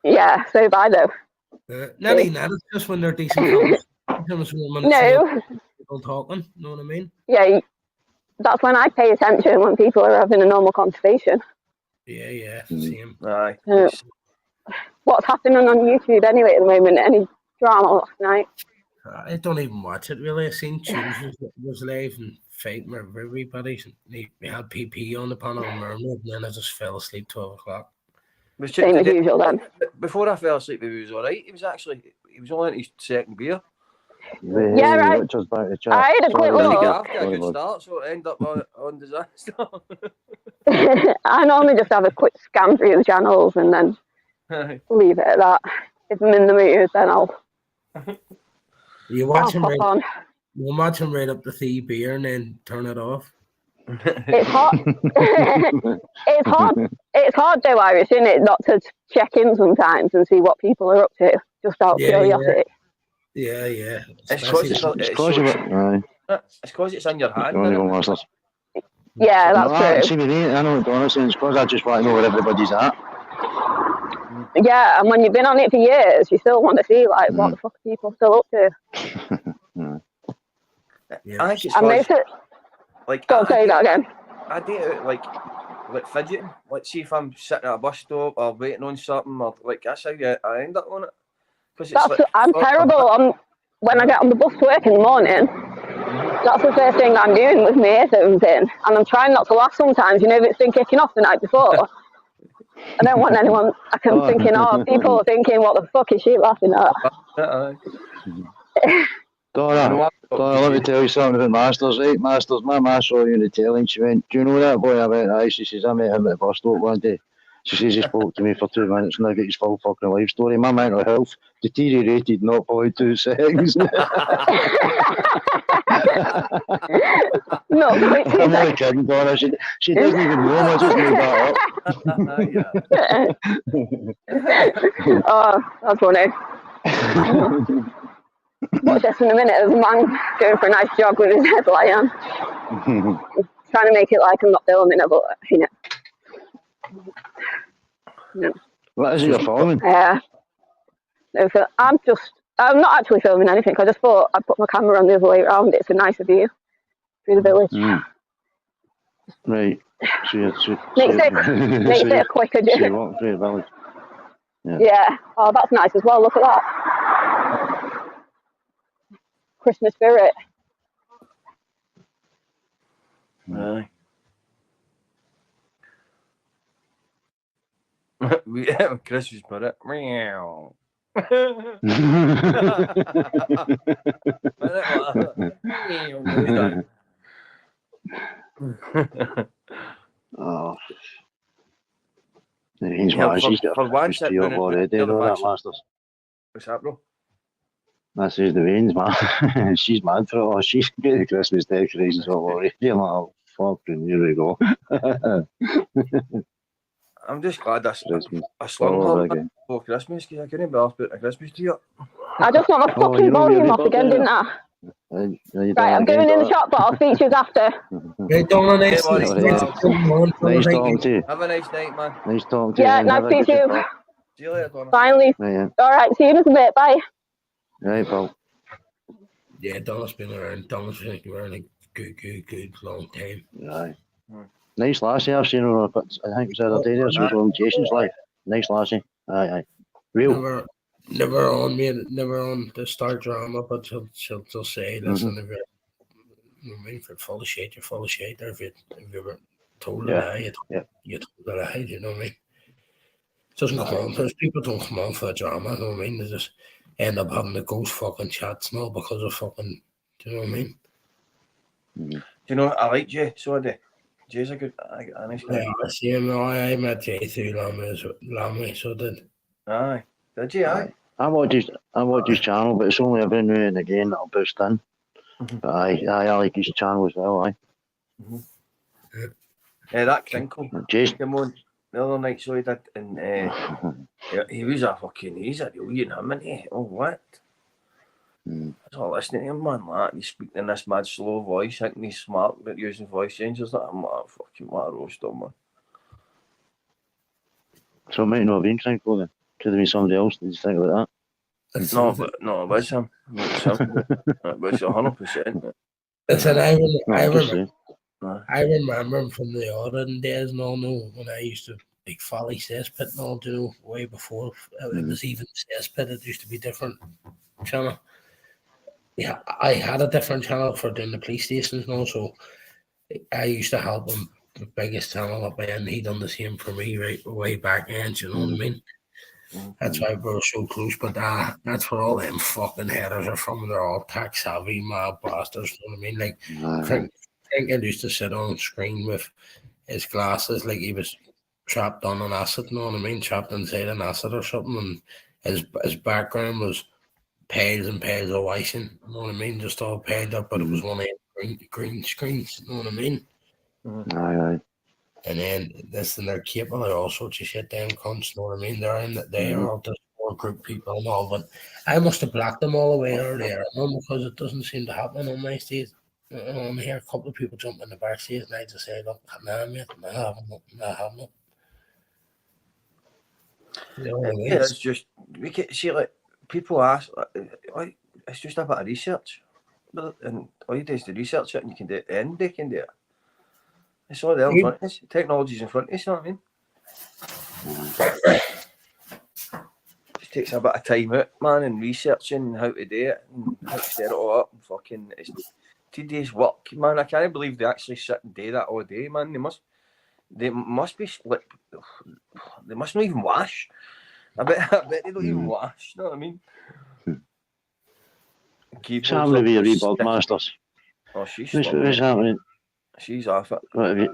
Yeah, so do I, though. Not even that, it's just when they're decent comments. No. People talking, know what I mean? Yeah, that's when I pay attention, when people are having a normal conversation. Yeah, same. Aye. What's happening on YouTube anyway at the moment? Any drama last night? I don't even watch it really. I seen Tunes was live and fighting with everybody. We had PP on the panel and Mermaid, and then I just fell asleep 12 o'clock. Same as usual then. Before I fell asleep, he was alright. He was only on his second beer. Yeah, right. I had a quick look. After a good start, so it ended up on disaster. I normally just have a quick scan through the channels and then leave it at that. If I'm in the mood, then I'll watch him pop on. You'll watch him right up to 3 beer and then turn it off. It's hot. It's hard though, Irish, isn't it, not to check in sometimes and see what people are up to, just out of curiosity. Yeah. It's because it's in your hand. Yeah, that's true. See me, I know what Donna's saying. It's because I just want to know where everybody's at. Yeah, and when you've been on it for years, you still want to see like what the fuck are people still up to. I think it's Don't say that again. I do it like fidgeting. Like, see if I'm sitting at a bus stop or waiting on something, or like that's how I end up on it. I'm terrible. When I get on the bus to work in the morning, that's the first thing I'm doing with my earphones in, and I'm trying not to laugh sometimes. You know, if it's been kicking off the night before. I don't want anyone. I'm thinking, people are thinking, what the fuck is she laughing at? Donna, let me tell you something about Masters, right? Masters, my ma saw you in the telly and she went, do you know that boy I went, aye? She says, I met him at the bus stop one day. She says he spoke to me for 2 minutes and I get his full fucking life story. My mental health deteriorated 0.2 seconds. No, I'm only kidding, Donna. She doesn't even know. I just made that up. Oh, that's funny. Watch this in a minute. There's a man going for a nice jog with his headlight on. Trying to make it like I'm not filming it, but you know. No. What is it you're filming? Yeah. I'm not actually filming anything. I just thought I'd put my camera on the other way around. It's a nicer view through the village. Right. Makes it a quicker journey. So you walk through the village. Yeah. Oh, that's nice as well. Look at that. Christmas spirit. Aye. Christmas spirit. Meow. Oh. He's got for one already, though, that Masters. What's that, bro? This is the veins, man. She's mad for it. Oh, she's getting the Christmas decorations all over. You're like, oh, fucking, here we go. I'm just glad I slung Oh, her big. for Christmas because I couldn't be asked put a Christmas tree up. I just want my Oh, fucking you know, volume you're off right again, there. didn't I? You Right, I'm going in the shop. shop, but I'll speak to you after. Right, Donna, nice Hey, buddy. Nice talking to you. Have a nice night, man. Nice talking to you. Yeah, and nice have a to meet good you. talk. See you later, Donna. Finally. Yeah, All right, see you in a bit. Bye. right, pal. Yeah, Donna's been around. Donna's been around a good long time. Right. Nice lassie. I've seen her. But I think it was the other day. There, she was on Jason's live. Nice lassie. Aye. Real. Never on me. Never on to start drama, but she'll say, listen, if you're, you know what I mean, if you're full of shit, you're full of shit. Or if you were told a lie, you told a lie. You know what I mean? It doesn't come on. Those people don't come on for the drama. You know what I mean? They just end up having the ghost fucking chats now because of fucking. Do you know what I mean? Do you know, I like Jay, so I do. Jay's a nice guy. Yeah, I see him. I met Jay through Lammy, so did. Aye. Did you? Aye. I watch his channel, but it's only every now and again that'll boost in. But I like his channel as well. Aye. Yeah, that Crinkle. Jason. Come on. The other night, so he did, and he was he's a real you him, isn't he? Oh, what? I was all listening to him, man, like, he's speaking in this mad slow voice, thinking he's smart at using voice changes. I'm like, what a roaster, man. So it might not have been Crinkle then. Could have been somebody else. Did you think about that? No, it was him. It was 100%. Listen, I remember him from the olden days and all. No, when I used to like Folly Cesspit and all, you know, way before it was even Cesspit. It used to be different channel. Yeah, I had a different channel for doing the police stations and all, so I used to help him the biggest channel up there, and he done the same for me right way back then. You know what I mean? That's why we're so close. But that's where all them fucking headers are from. They're all tech savvy, mad bastards. You know what I mean? Like Frank used to sit on screen with his glasses, like he was trapped on an acid. You know what I mean? Trapped inside an acid or something, and his background was piles and piles of washing. You know what I mean? Just all piled up, but it was one of green screens. You know what I mean? Aye. And then this and they're capable of all sorts of shit, damn cunts, you know what I mean? They are all just four group people and all, but I must have blocked them all away earlier, because it doesn't seem to happen on my stage. I hear a couple of people jump in the back seat and I just say, look, nah, mate, nah, having it. You know what I mean? Yeah, it's just, we can see, like, people ask, like, it's just a bit of research. And all you do is to research it and you can do it, and they can do it. It's all there in front of us. Technology's in front of us, you know what I mean? Just takes a bit of time out, man, and researching how to do it and how to set it all up and fucking it's tedious work, man. I can't believe they actually sit and do that all day, man. They must be split. They must not even wash. I bet they don't even wash, you know what I mean? What's happening with your Rebirth Masters? Oh, she's What's happening? She's off it. What have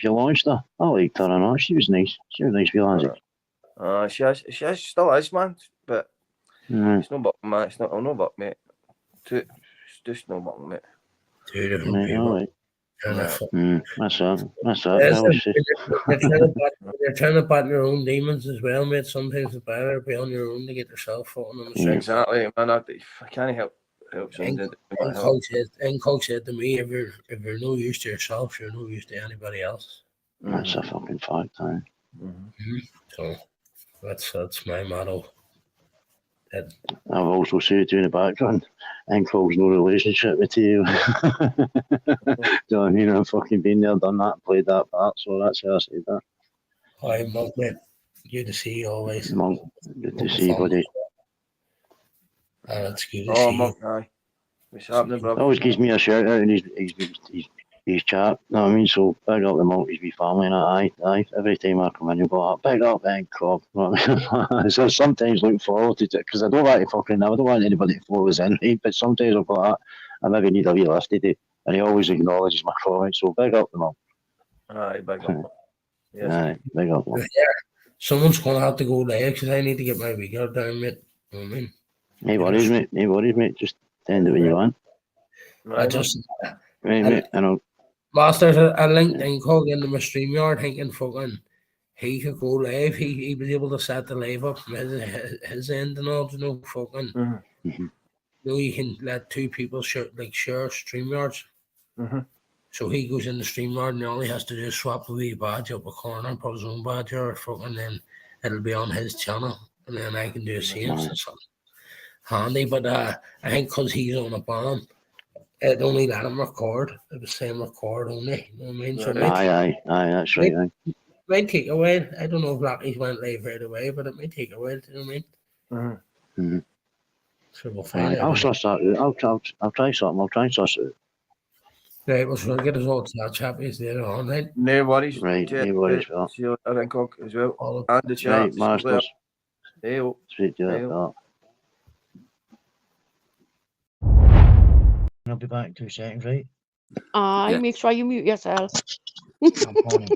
you launched her? I liked her or not. She was nice. She was nice, she still is, man. But it's no button, man. It's not no button, mate. It's just no button, mate. Two different people. That's that. You're trying to battle your own demons as well, mate. Sometimes it's better to be on your own to get yourself falling on the street. Exactly, man. I can't help Coach said to me, if you're no use to yourself, you're no use to anybody else. That's a fucking fact, aye. So that's my motto. I've also said to you in the background, Cole's no relationship with you. Do you know what I mean? I've fucking been there, done that, played that part, so that's how I said that. Hi, Monk, mate. Good to see you always. Monk, good to see you, buddy. It's good to see Monk, you. aye. What's happening, brother? Always gives me a shout out and he's chat, you know what I mean? So big up the Monk, he's family and aye. Every time I come in, you go, big up Cobb. You know what I mean? So sometimes look forward to it because I don't want anybody to follow us in, right? But sometimes I've got I maybe need a wee lift today. And he always acknowledges my comments, so big up the Monk. Aye, big up. Yes. Aye, big up. Yeah, someone's going to have to go live because I need to get my weekend down, mate. You know what I mean? No worries, mate. No worries, mate. Just send it when you want. I just Right, mate. I know. Masters a LinkedIn call into my StreamYard thinking fucking he could go live. He was able to set the live up from his end and all, you know, fucking. You know, you can let two people share StreamYards. So he goes in the StreamYard and all he has to do is swap the wee badge up a corner, put his own badge or fucking, then it'll be on his channel, and then I can do the same. So something handy, but I think because he's on a ban, it only let him record. It was saying record only. You know what I mean? So Aye, that's right. Aye. Might take a while. I don't know if Rockies went live right away, but it might take a while. You know what I mean? So we'll find out. I'll suss that out. I'll try something. I'll try and suss it out. Right, we'll get us all to that chat later on, right? No worries. Right, no worries, Phil. See you later, Cock, as well. All And the chat. Right, Masters. Hey, Sweet to you, Phil. I'll be back in 2 seconds, right? Aye, make sure you mute yourself. I'm calling.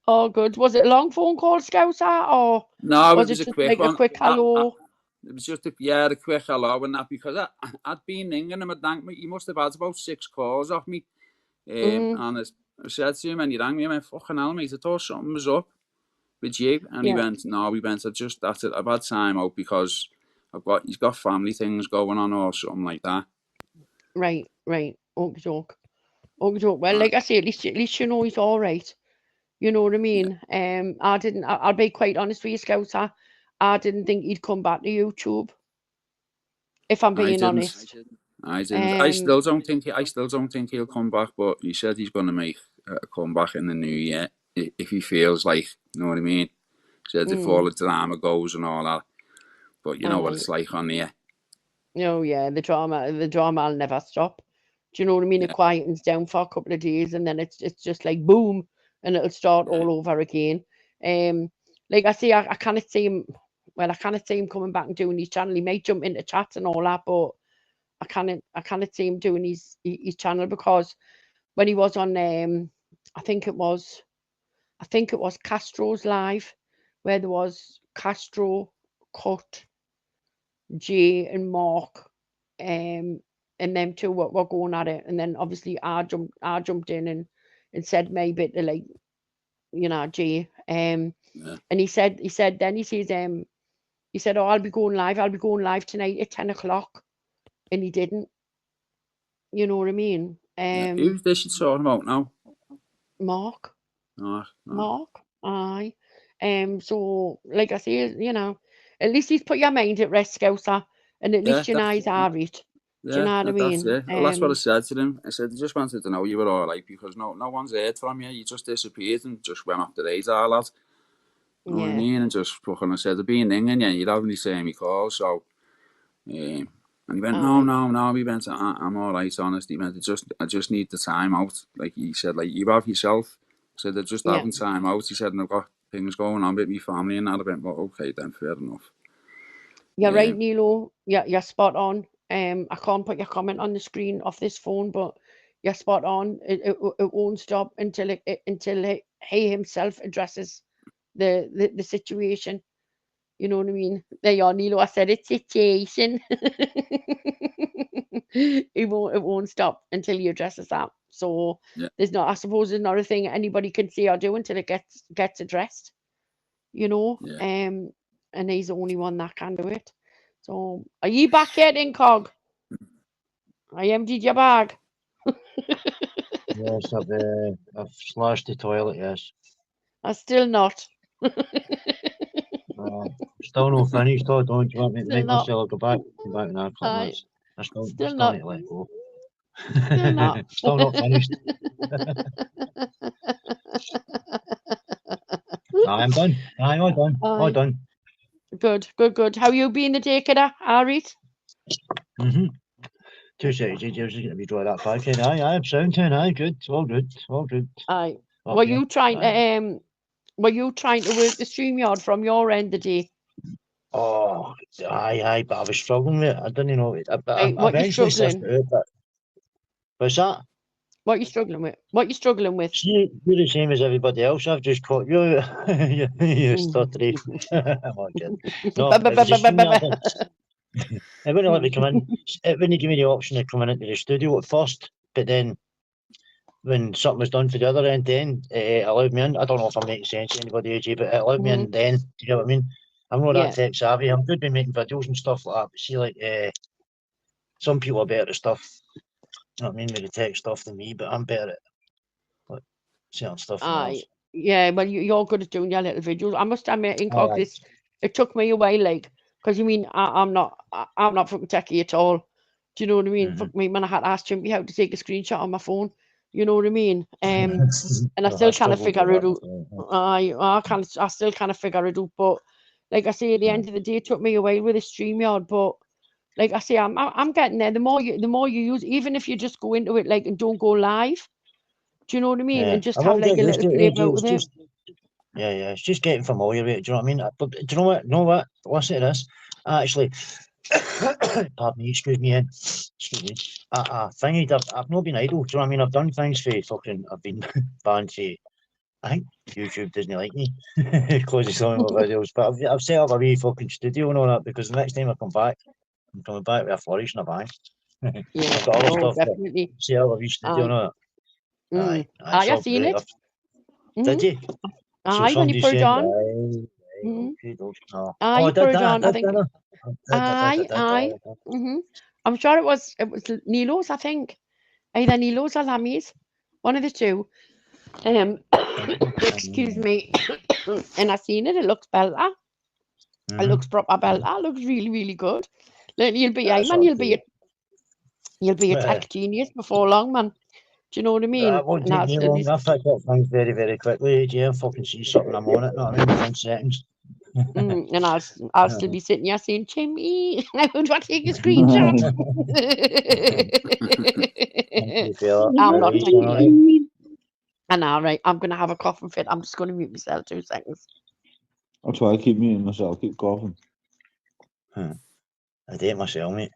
Oh, good. Was it a long phone call, Scouser, or No, was it was it a just quick like one. a quick hello? It was just a quick hello and that, because I'd been ringing him. He must have had about 6 calls off me. And I said to him, and he rang me, I went, fucking hell, mate, I thought something was up with you. And he went, no, that's it. I've had time out because he's got family things going on or something like that. Right. Okie doke. Well, like I say, at least you know he's all right. You know what I mean? I'll be quite honest with you, Scouser. I didn't think he'd come back to YouTube. If I'm being honest. I didn't. I still don't think he'll come back. But he said he's going to make a comeback in the new year if he feels like, you know what I mean. He said if all the drama goes and all that. But you know what it's like on here. Oh yeah, the drama will never stop. Do you know what I mean? It quietens down for a couple of days, and then it's just like boom, and it'll start all over again. Like I say, I cannot see him. Well, I cannot see him coming back and doing his channel. He might jump into chats and all that, but I cannot see him doing his channel, because when he was on I think it was Castro's live, where there was Castro, Cut, Jay and Mark, and them two were going at it, and then obviously I jumped in and said maybe to, like, you know, Jay, and he said oh, I'll be going live tonight at 10 o'clock, and he didn't. You know what I mean? Who's this you're talking about now? Mark. Oh. Mark. Aye. So like I say, you know, at least he's put your mind at rest, Scouser, and at least your eyes are it. Do you know what I mean? That's it. Well, that's what I said to him. I said, I just wanted to know you were all right, because no one's heard from you. You just disappeared and just went off the radar, lad. You know what I mean? And just fucking, I said, I've been ringing you, you'd have any same call. So, and he went, no. He went, I'm all right, honest. He went, I just need the time out. Like he said, like, you have yourself. I said, they're just having time out. He said, and I've got things going on with my family and that. I went, well, okay, then, fair enough. You're right, Nilo. You're spot on. I can't put your comment on the screen off this phone, but you're spot on. It won't stop until he himself addresses the situation. You know what I mean? There you are, Nilo. I said it's situation. It won't stop until he addresses that. So I suppose there's not a thing anybody can say or do until it gets addressed. You know? And he's the only one that can do it. So, are you back yet, Incog? I emptied your bag. Yes, I've flushed the toilet, yes. I'm still not. Still not finished, though. Don't you want me to make myself go back in a couple of minutes? I still not. Need to let go. Still not. Still not finished. I'm done. All done. Good. How you been the day, kidder? Alright? 2 seconds, I was just going to be drawing that back in. Aye, I'm sound turn. Aye, good. All good. Aye. Were you trying to work the StreamYard from your end today? Oh, aye, but I was struggling with it. I didn't know. What you struggling? What's that? What are you struggling with? What are you struggling with? See, you're the same as everybody else. I've just caught you. You stuttery. I'm not kidding. No, it was just me. It wouldn't let me come in. It wouldn't give me the option of coming into the studio at first, but then when something was done for the other end, then it allowed me in. I don't know if I'm making sense to anybody, AJ, but it allowed me in then. Do you know what I mean? I'm not that tech savvy. I'm good with making videos and stuff like that. But see, like, some people are better at stuff. You know what I mean, with the tech stuff than me, but I'm better at like certain stuff than others. Yeah, well, you're good at doing your little videos. I must admit, Incog, it took me a while, like, because you mean I'm not fucking techie at all. Do you know what I mean? Fuck me, when I had to ask Chimpy how to take a screenshot on my phone. You know what I mean? And I still kind of figure it out. I still kind of figure it out. But like I say, at the end of the day, it took me a while with the StreamYard. But like I say, I'm getting there. The more you use, even if you just go into it like and don't go live. Do you know what I mean? And just have like a little play about with it. Yeah, it's just getting familiar with it. Do you know what I mean? But do you know what? Know what? Listen to this. Actually, pardon me, excuse me. I've not been idle. Do you know what I mean? I've done things for fucking. I've been banned for. I think YouTube doesn't like me because of some of my videos. But I've set up a wee fucking studio and all that because the next time I come back, I'm coming back with a flourish and a bang. I've got other stuff. Definitely. Set up a wee studio and all that. Aye, I seen it. Did you? Aye, when you put it on. You put it on. I think. Aye. I'm sure it was Nilo's. I think either Nilo's or Lammy's, one of the two. Excuse me. And I seen it. It looks belter. It looks proper belter. It looks really, really good. You'll be a tech genius before long, man. Do you know what I mean? That won't take me long. I pick up things very, very quickly. Yeah, fucking see something, I'm on it. Know what I mean? Within seconds. And I'll still be sitting here saying, Jimmy, I would want to take a screenshot. I'm not taking. And all right, I'm gonna have a coughing fit. I'm just gonna mute myself 2 seconds. That's why I keep muting myself. Keep coughing. I hate myself, mate.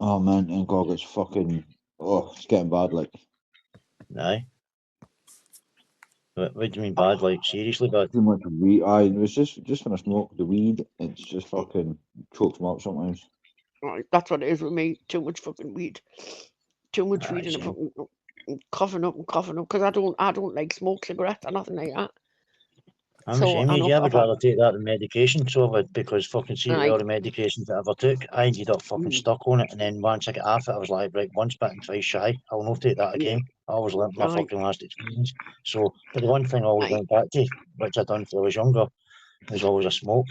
Oh man, and God, it's fucking. Oh, it's getting bad. Like. Aye. What do you mean bad? Like seriously bad? Too much weed. It was just when I smoke the weed, it's just fucking chokes me up sometimes. Right, that's what it is with me. Too much fucking weed. Too much weed and fucking coughing up because I don't like smoke cigarettes or nothing like that. I'm ashamed. I would rather take that than medication. So I would, because fucking see all the medications that I ever took, I ended up fucking stuck on it. And then once I get off it, I was like, right, once bitten, twice shy. I'll not take that again. I always learnt my fucking last experience. So, but the one thing I always went back to, which I done when I was younger, was always a smoke.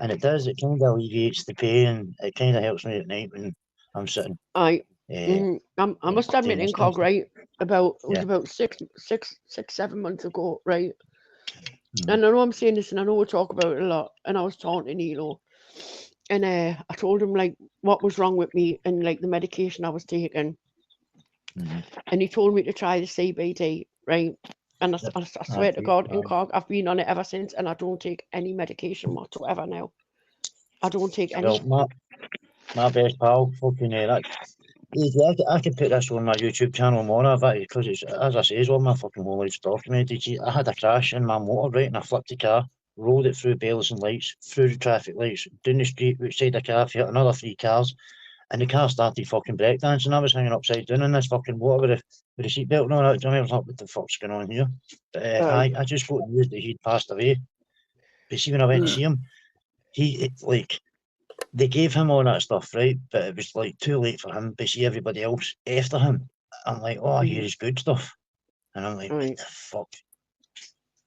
And it does, it kind of alleviates the pain. It kind of helps me at night when I'm sitting. I must admit, Incog, right, about 6-7 months ago, right? And I know I'm saying this and I know we talk about it a lot, and I was talking to Nilo and I told him like what was wrong with me and like the medication I was taking, and he told me to try the CBD, right? And I swear to God, Incog, I've been on it ever since, and I don't take any medication whatsoever now. I don't take any. Well, my best pal, fucking that. I could put this on my YouTube channel more of it because it's, as I say, it's all my fucking whole life's documented. I had a crash in my motor, right, and I flipped the car, rolled it through bails and lights, through the traffic lights, down the street, outside the car, hit another 3 cars, and the car started fucking breakdancing. I was hanging upside down in this fucking water with the seatbelt and all that. I was like, what the fuck's going on here? But I just got news that he'd passed away. But see, when I went to see him, they gave him all that stuff, right? But it was like too late for him. But see everybody else after him. I'm like, oh, here's good stuff. And I'm like, what the fuck?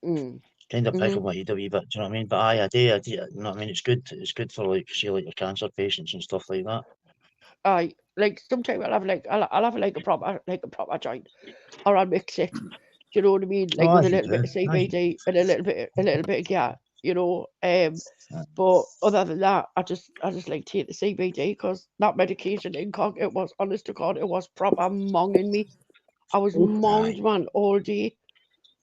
Kind of pickle my head a wee bit, do you know what I mean? But I do, you know what I mean? It's good for like, say, like your cancer patients and stuff like that. Like sometimes I'll have a proper joint, or I'll mix it. Do you know what I mean? Like with a little bit of CBD and a little bit of gas, you know. But other than that, I just like take the CBD because that medication, Incog, it was, honest to God, it was proper monging me. I was monged, man, all day.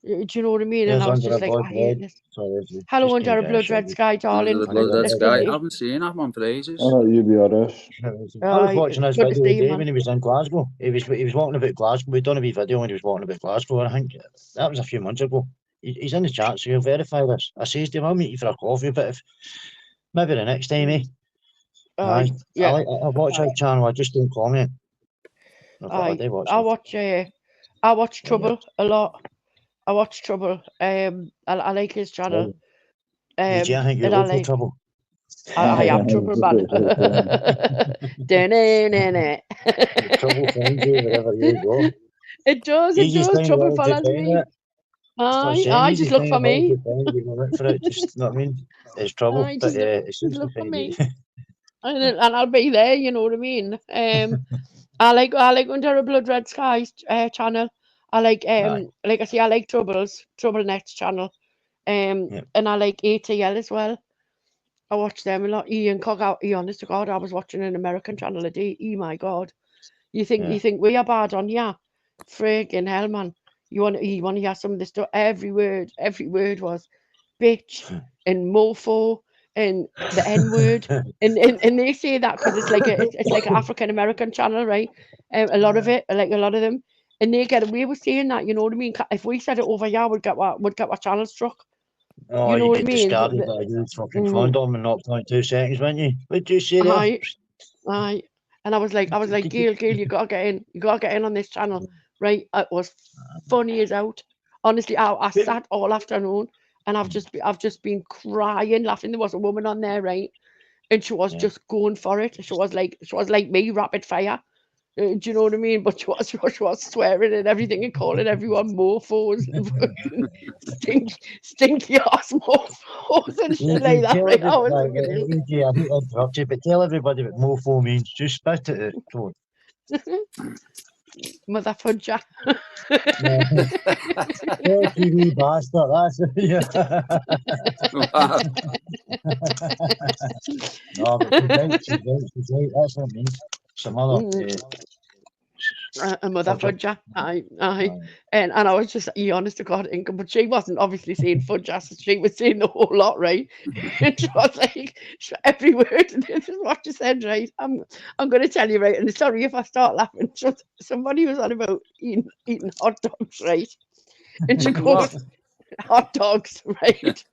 Do you know what I mean? Here's And I was Under just a like, Blood I hate Red. this. Sorry, Hello, just Under came a down Blood shortly. Red Sky, Under darling. the Blood Red Let's Sky. go I see. haven't seen that one for ages. Oh, you'll be alright. I was watching his Good to video see you, today man. when he was in Glasgow. He was walking about Glasgow. We'd done a wee video when he was walking about Glasgow. And I think that was a few months ago. He's in the chat, so he'll verify this. I says to him, I'll meet you for a coffee, but if maybe the next time, eh? Aye. Yeah. I watch his channel. I just don't comment. I thought I did watch it. I watch Trouble a lot. I watch Trouble. I like his channel. I think you and I look for like. trouble. I am Trouble, man. Trouble finds you wherever you go. It does. Trouble follows me. I just look for me. You look for it. Just, you know what I mean? It's trouble, but it seems to find you. And I'll be there. You know what I mean? I like Under a Blood Red Skies channel. I like like I say, I like Trouble Net's channel. And I like ATL as well. I watch them a lot. Ian Cog out. Honest to God, I was watching an American channel a day. Oh my God, you think we are bad on here? Friggin' hell, man! You want to hear some of this stuff? Every word was bitch and mofo and the N word, and they say that because it's like an African American channel, right? A lot of it, like a lot of them, and they get away with saying that. You know what I mean? If we said it over here, we'd get our channel struck. Oh, you know what I get mean? discarded by you fucking condom in 0.2 seconds, wouldn't you? What'd you say there? Aye. And I was like, Gail, you gotta get in on this channel, right? It was funny as out. Honestly, I sat all afternoon and I've just been crying, laughing. There was a woman on there, right? And she was just going for it. She was like me, rapid fire. Do you know what I mean? But she was swearing and everything and calling everyone mofos and stinky ass mofos and shit like that. Right? I was looking at I hate to interrupt you, but tell everybody what mofo means. Just spit it out. Come on. Mother fudger. Dirty wee bastard, that's it. No, but she's right, that's what it means. Some other a mother fudger. Aye. And I was just, honest to God, but she wasn't obviously saying fudger, so she was saying the whole lot, right? And she was like, every word, and this is what she said, right? I'm going to tell you, right? And sorry if I start laughing. Somebody was on about eating hot dogs, right? And she goes, hot dogs, right?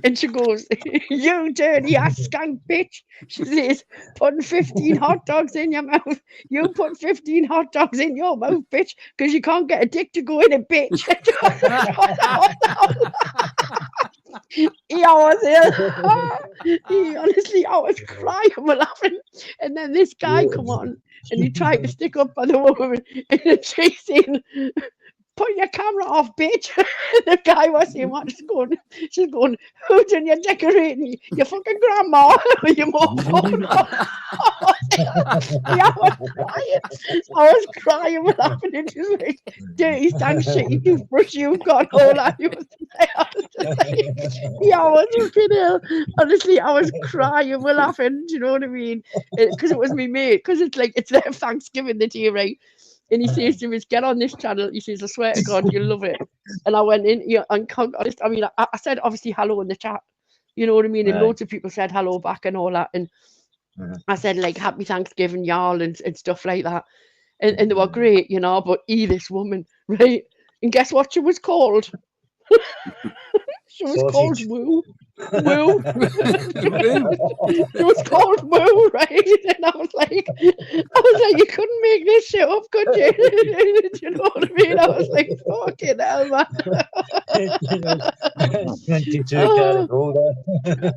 And she goes, you dirty ass skunk bitch. She says, putting 15 hot dogs in your mouth. You put 15 hot dogs in your mouth, bitch, because you can't get a dick to go in it, bitch. Honestly, I was crying and laughing. And then this guy come on and he tried to stick up for the woman. And she's saying, put your camera off, bitch. The guy was saying, what is going? She's going, who's doing your decorating? Your fucking grandma or your mom? I was crying and laughing. And she's like, dirty stank shitty toothbrush you've got all that. I was fucking ill. Honestly, I was crying and laughing. Do you know what I mean? Because it was me mate. Because it's their Thanksgiving the day, right? And he says to me, get on this channel. He says, I swear to God, you'll love it. And I went in, and honest, I mean, I said, obviously, hello in the chat. You know what I mean? And loads of people said hello back and all that. And I said, like, happy Thanksgiving, y'all, and stuff like that. And they were great, you know, but this woman, right? And guess what she was called? She was called Woo. Woo. It was called Woo, right? And I was like, you couldn't make this shit up, could you? Do you know what I mean? I was like, fucking hell, man. 22 karat older.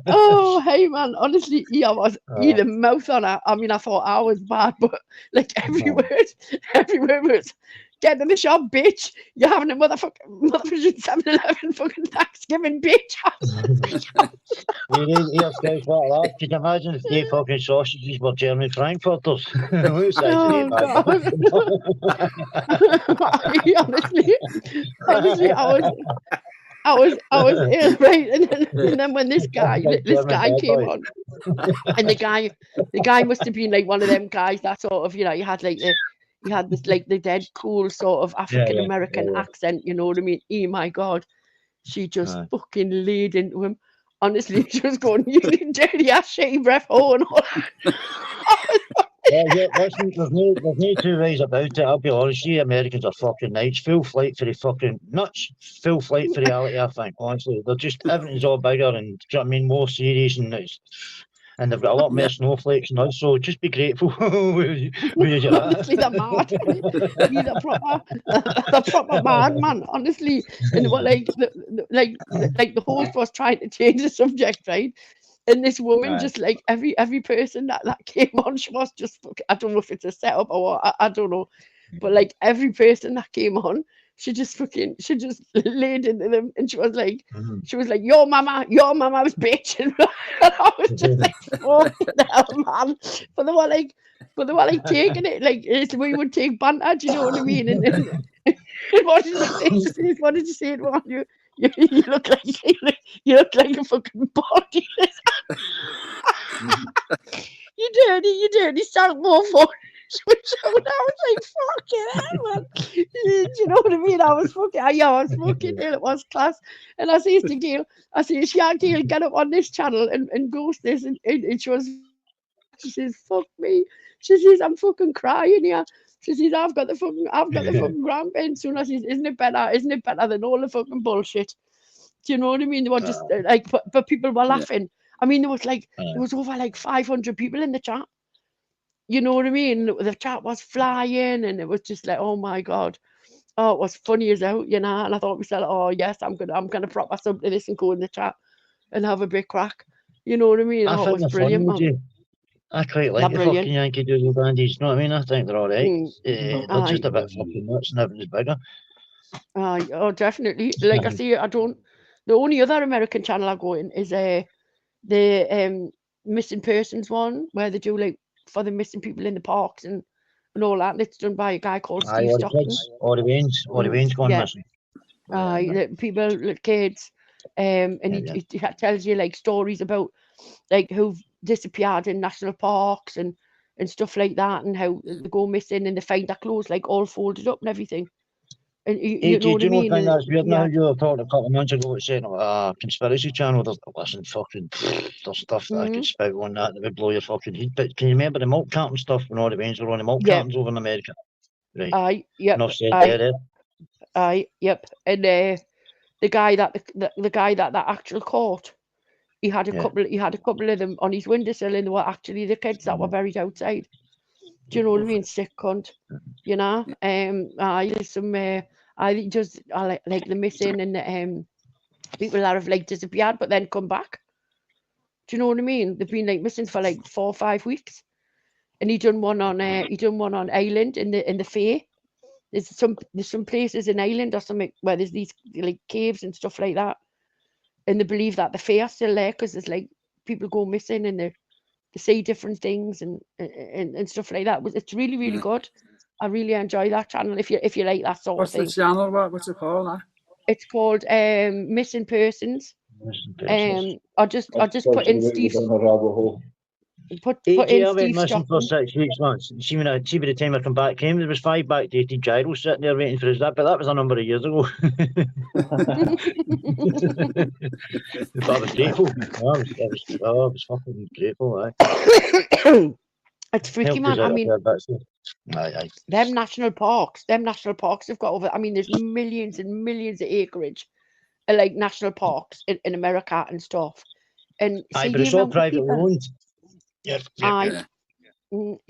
Oh, hey, man. Honestly, I was the mouth on her. I mean, I thought I was bad, but like every word was, get in the shop, bitch. You're having a motherfucking 7-Eleven fucking Thanksgiving, bitch. Can you imagine if the fucking sausages were German Frankfurters? Honestly, I was ill, right? And then when this guy came on, and the guy must have been like one of them guys that sort of, you know, he had like he had this like the dead cool sort of African American accent, you know what I mean? Oh my God, she just fucking laid into him. Honestly, she was going, you dirty ass shitty breath, oh, and all that. Listen, there's no two ways about it. I'll be honest, you Americans are fucking nice. Full flight for the fucking nuts. Full flight for reality, I think. Honestly, they're just everything's all bigger and do you know what I mean, more serious and they've got a lot more snowflakes and us, so just be grateful. Honestly, they're mad. He's a proper madman, honestly. And what like the host was trying to change the subject, right? And this woman, just like every person that came on, she was just, I don't know if it's a setup or what, I don't know. But like every person that came on, she just laid into them, and she was like, your mama was bitching. And I was just like, fucking hell, man. But they were like taking it like it's the way you would take banter, do you know what I mean? And what did you say to one? You look like a fucking body. You dirty saltwater. I was like, fucking hell, man. Do you know what I mean? I was fucking ill. It was class. And I says to Gail, Gail, get up on this channel and ghost this. And she says, fuck me. She says, I'm fucking crying here. She says, I've got the fucking grandparents soon. I says, isn't it better than all the fucking bullshit? Do you know what I mean? They were just like, but people were laughing. I mean, there was over like 500 people in the chat. You know what I mean? The chat was flying, and it was just like, oh my God. Oh, it was funny as hell, you know. And I thought to myself, oh yes, I'm gonna prop myself to this and go in the chat and have a big crack. You know what I mean? I think it was brilliant, man. I quite like the fucking Yankee Doodle bandies, you know what I mean? I think they're alright. They're just a bit fucking nuts and everything's bigger. Oh, definitely. Like I say, the only other American channel I go in is the missing persons one, where they do like for the missing people in the parks and all that. And it's done by a guy called Steve Stockton. All the veins gone missing. People, little kids, and he tells you like stories about like who've disappeared in national parks and stuff like that, and how they go missing and they find their clothes like all folded up and everything. And you know what I mean? That's weird now. You were talking a couple of months ago, saying conspiracy channel. Listen, fucking, there's stuff that I could spout on that would blow your fucking head. But can you remember the milk carton stuff when all the veins were on the milk cartons over in America? Right. Yep. Yep. And the guy that actual caught, he had a couple of them on his windowsill, and they were actually the kids that were buried outside. Do you know what I mean? Sick cunt, you know. There's some I like the missing and the people that have like disappeared but then come back. Do you know what I mean? They've been like missing for like 4 or 5 weeks, and he done one on Ireland in the fair. There's some places in Ireland or something where there's these like caves and stuff like that, and they believe that the fair's still there because there's like people go missing and they see different things and stuff like that. It's really, really good. I really enjoy that channel if you like that sort of thing. What's the channel? What's it called? Huh? It's called Missing Persons. I just put in Steve. Put in I went Steve missing for Stockton. 6 weeks once. See by the time I come back home, there was 5 backdated gyros sitting there waiting for us. But that was a number of years ago. But I was grateful. I was fucking grateful. It's freaky, man. I mean, them national parks have got over. I mean, there's millions and millions of acreage, like national parks in America and stuff. And but it's all privately owned.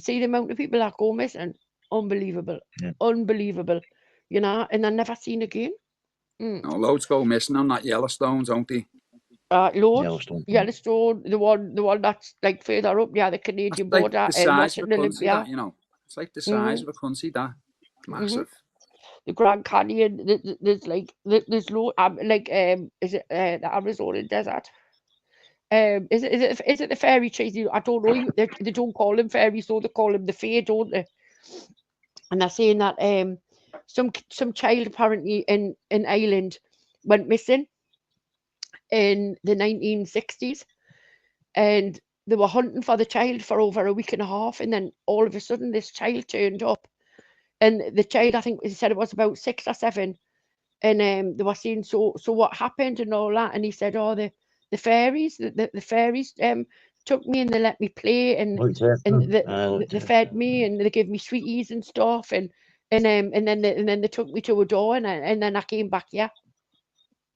See the amount of people that go missing, unbelievable, unbelievable, you know, and they're never seen again. Loads go missing on that Yellowstone, don't they? Loads. Yellowstone, the one that's like further up, the Canadian border, like the size of a country, Olympia. you know, it's like the size of a country, that massive. The Grand Canyon, there's loads, is it the Arizona desert? Is it the fairy trees? I don't know. They don't call them fairies, so they call them the fair, don't they? And they're saying that some child apparently in Ireland went missing in the 1960s, and they were hunting for the child for over a week and a half, and then all of a sudden this child turned up and the child, I think he said it was about 6 or 7, and they were saying, so what happened and all that, and he said, oh, the fairies, the fairies took me and they let me play, and they fed me and they gave me sweeties and stuff, and then they took me to a door, and then I came back here.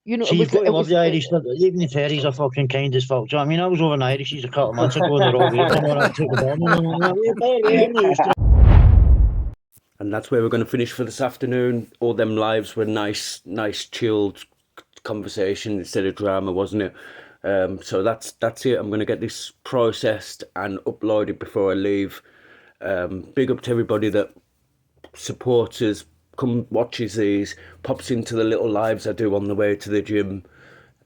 You know, so you've got to love the Irish. Even the fairies are fucking kind as fuck. Do you know what I mean? I was over in Irish a couple of months ago and they're all waving. And that's where we're going to finish for this afternoon. All them lives were nice, chilled conversation instead of drama, wasn't it? So that's it. I'm going to get this processed and uploaded before I leave. Big up to everybody that supports us, come watches these, pops into the little lives I do on the way to the gym,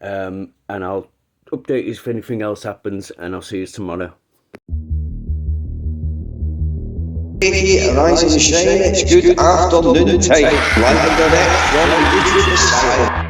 and I'll update you if anything else happens, and I'll see you tomorrow. Rise and shine, it's good afternoon time. Live and direct from the YouTube side.